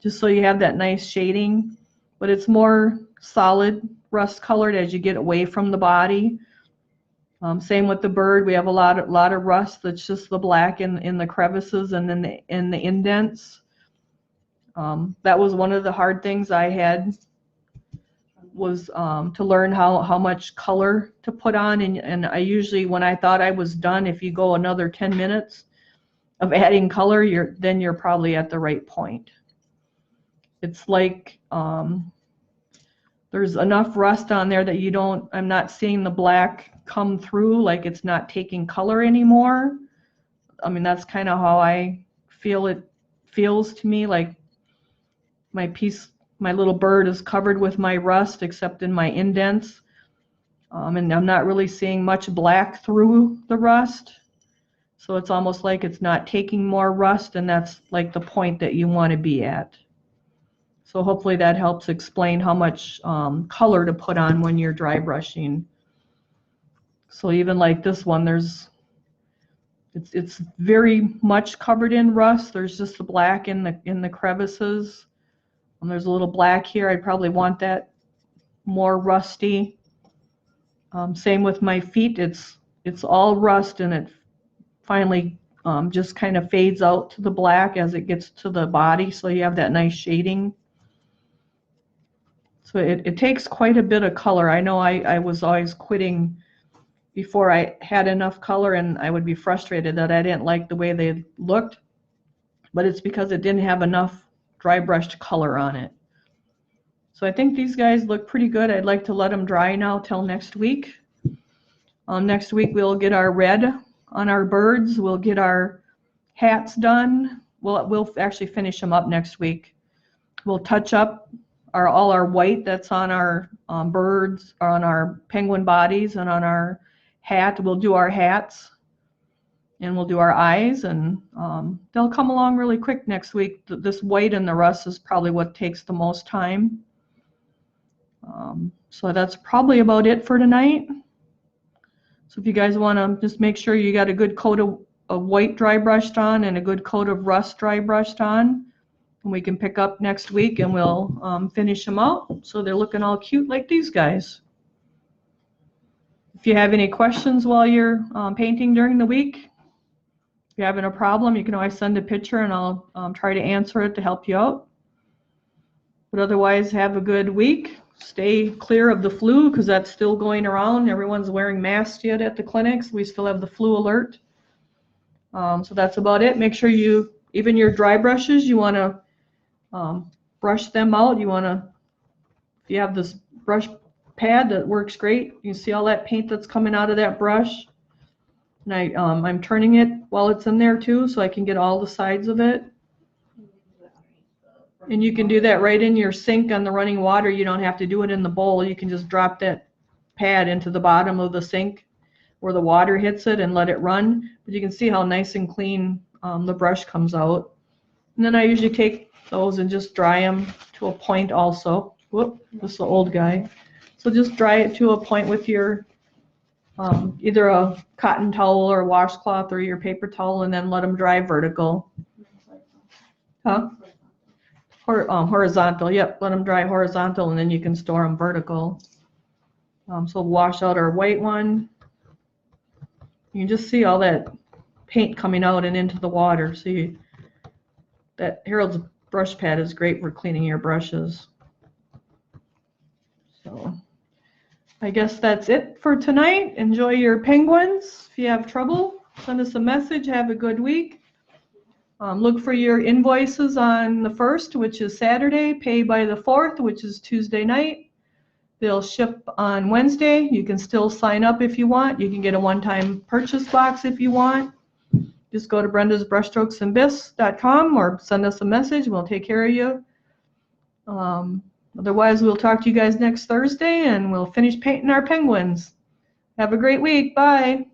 just so you have that nice shading. But it's more solid rust colored as you get away from the body. Same with the bird. We have a lot of rust that's just the black in the crevices and then in the indents. That was one of the hard things I had, was to learn how much color to put on. And I usually, when I thought I was done, if you go another 10 minutes of adding color, then you're probably at the right point. It's like there's enough rust on there that I'm not seeing the black come through, like it's not taking color anymore. I mean, that's kind of how I feel it feels to me, like my little bird is covered with my rust except in my indents. And I'm not really seeing much black through the rust. So it's almost like it's not taking more rust, and that's like the point that you want to be at. So hopefully that helps explain how much color to put on when you're dry brushing. So even like this one, it's very much covered in rust. There's just the black in the crevices. And there's a little black here. I probably want that more rusty. Same with my feet. It's all rust, and it finally just kind of fades out to the black as it gets to the body. So you have that nice shading. So it takes quite a bit of color. I know I was always quitting before I had enough color, and I would be frustrated that I didn't like the way they looked, but it's because it didn't have enough dry brushed color on it. So I think these guys look pretty good. I'd like to let them dry now till next week. Next week we'll get our red on our birds. We'll get our hats done. We'll actually finish them up next week. We'll touch up all our white that's on our birds, or on our penguin bodies, and on our hat. We'll do our hats, and we'll do our eyes, and they'll come along really quick next week. This white and the rust is probably what takes the most time. So that's probably about it for tonight. So if you guys want to just make sure you got a good coat of white dry brushed on and a good coat of rust dry brushed on, and we can pick up next week and we'll finish them out so they're looking all cute like these guys. If you have any questions while you're painting during the week, if you're having a problem, you can always send a picture and I'll try to answer it to help you out. But otherwise, have a good week. Stay clear of the flu because that's still going around. Everyone's wearing masks yet at the clinics. We still have the flu alert. So that's about it. Make sure even your dry brushes, you want to brush them out. If you have this brush pad that works great, you see all that paint that's coming out of that brush. And I'm turning it while it's in there too, so I can get all the sides of it. And you can do that right in your sink on the running water. You don't have to do it in the bowl. You can just drop that pad into the bottom of the sink where the water hits it and let it run. But you can see how nice and clean the brush comes out. And then I usually take those and just dry them to a point also. Whoop, this is the old guy. So just dry it to a point with your, either a cotton towel or a washcloth or your paper towel, and then let them dry vertical. Huh? Horizontal, yep, let them dry horizontal, and then you can store them vertical. So wash out our white one. You can just see all that paint coming out and into the water. See, that Harold's brush pad is great for cleaning your brushes. So I guess that's it for tonight. Enjoy your penguins. If you have trouble, send us a message. Have a good week. Look for your invoices on the 1st, which is Saturday. Pay by the 4th, which is Tuesday night. They'll ship on Wednesday. You can still sign up if you want. You can get a one-time purchase box if you want. Just go to brendasbrushstrokesandbisque.com or send us a message. We'll take care of you. Otherwise, we'll talk to you guys next Thursday, and we'll finish painting our penguins. Have a great week. Bye.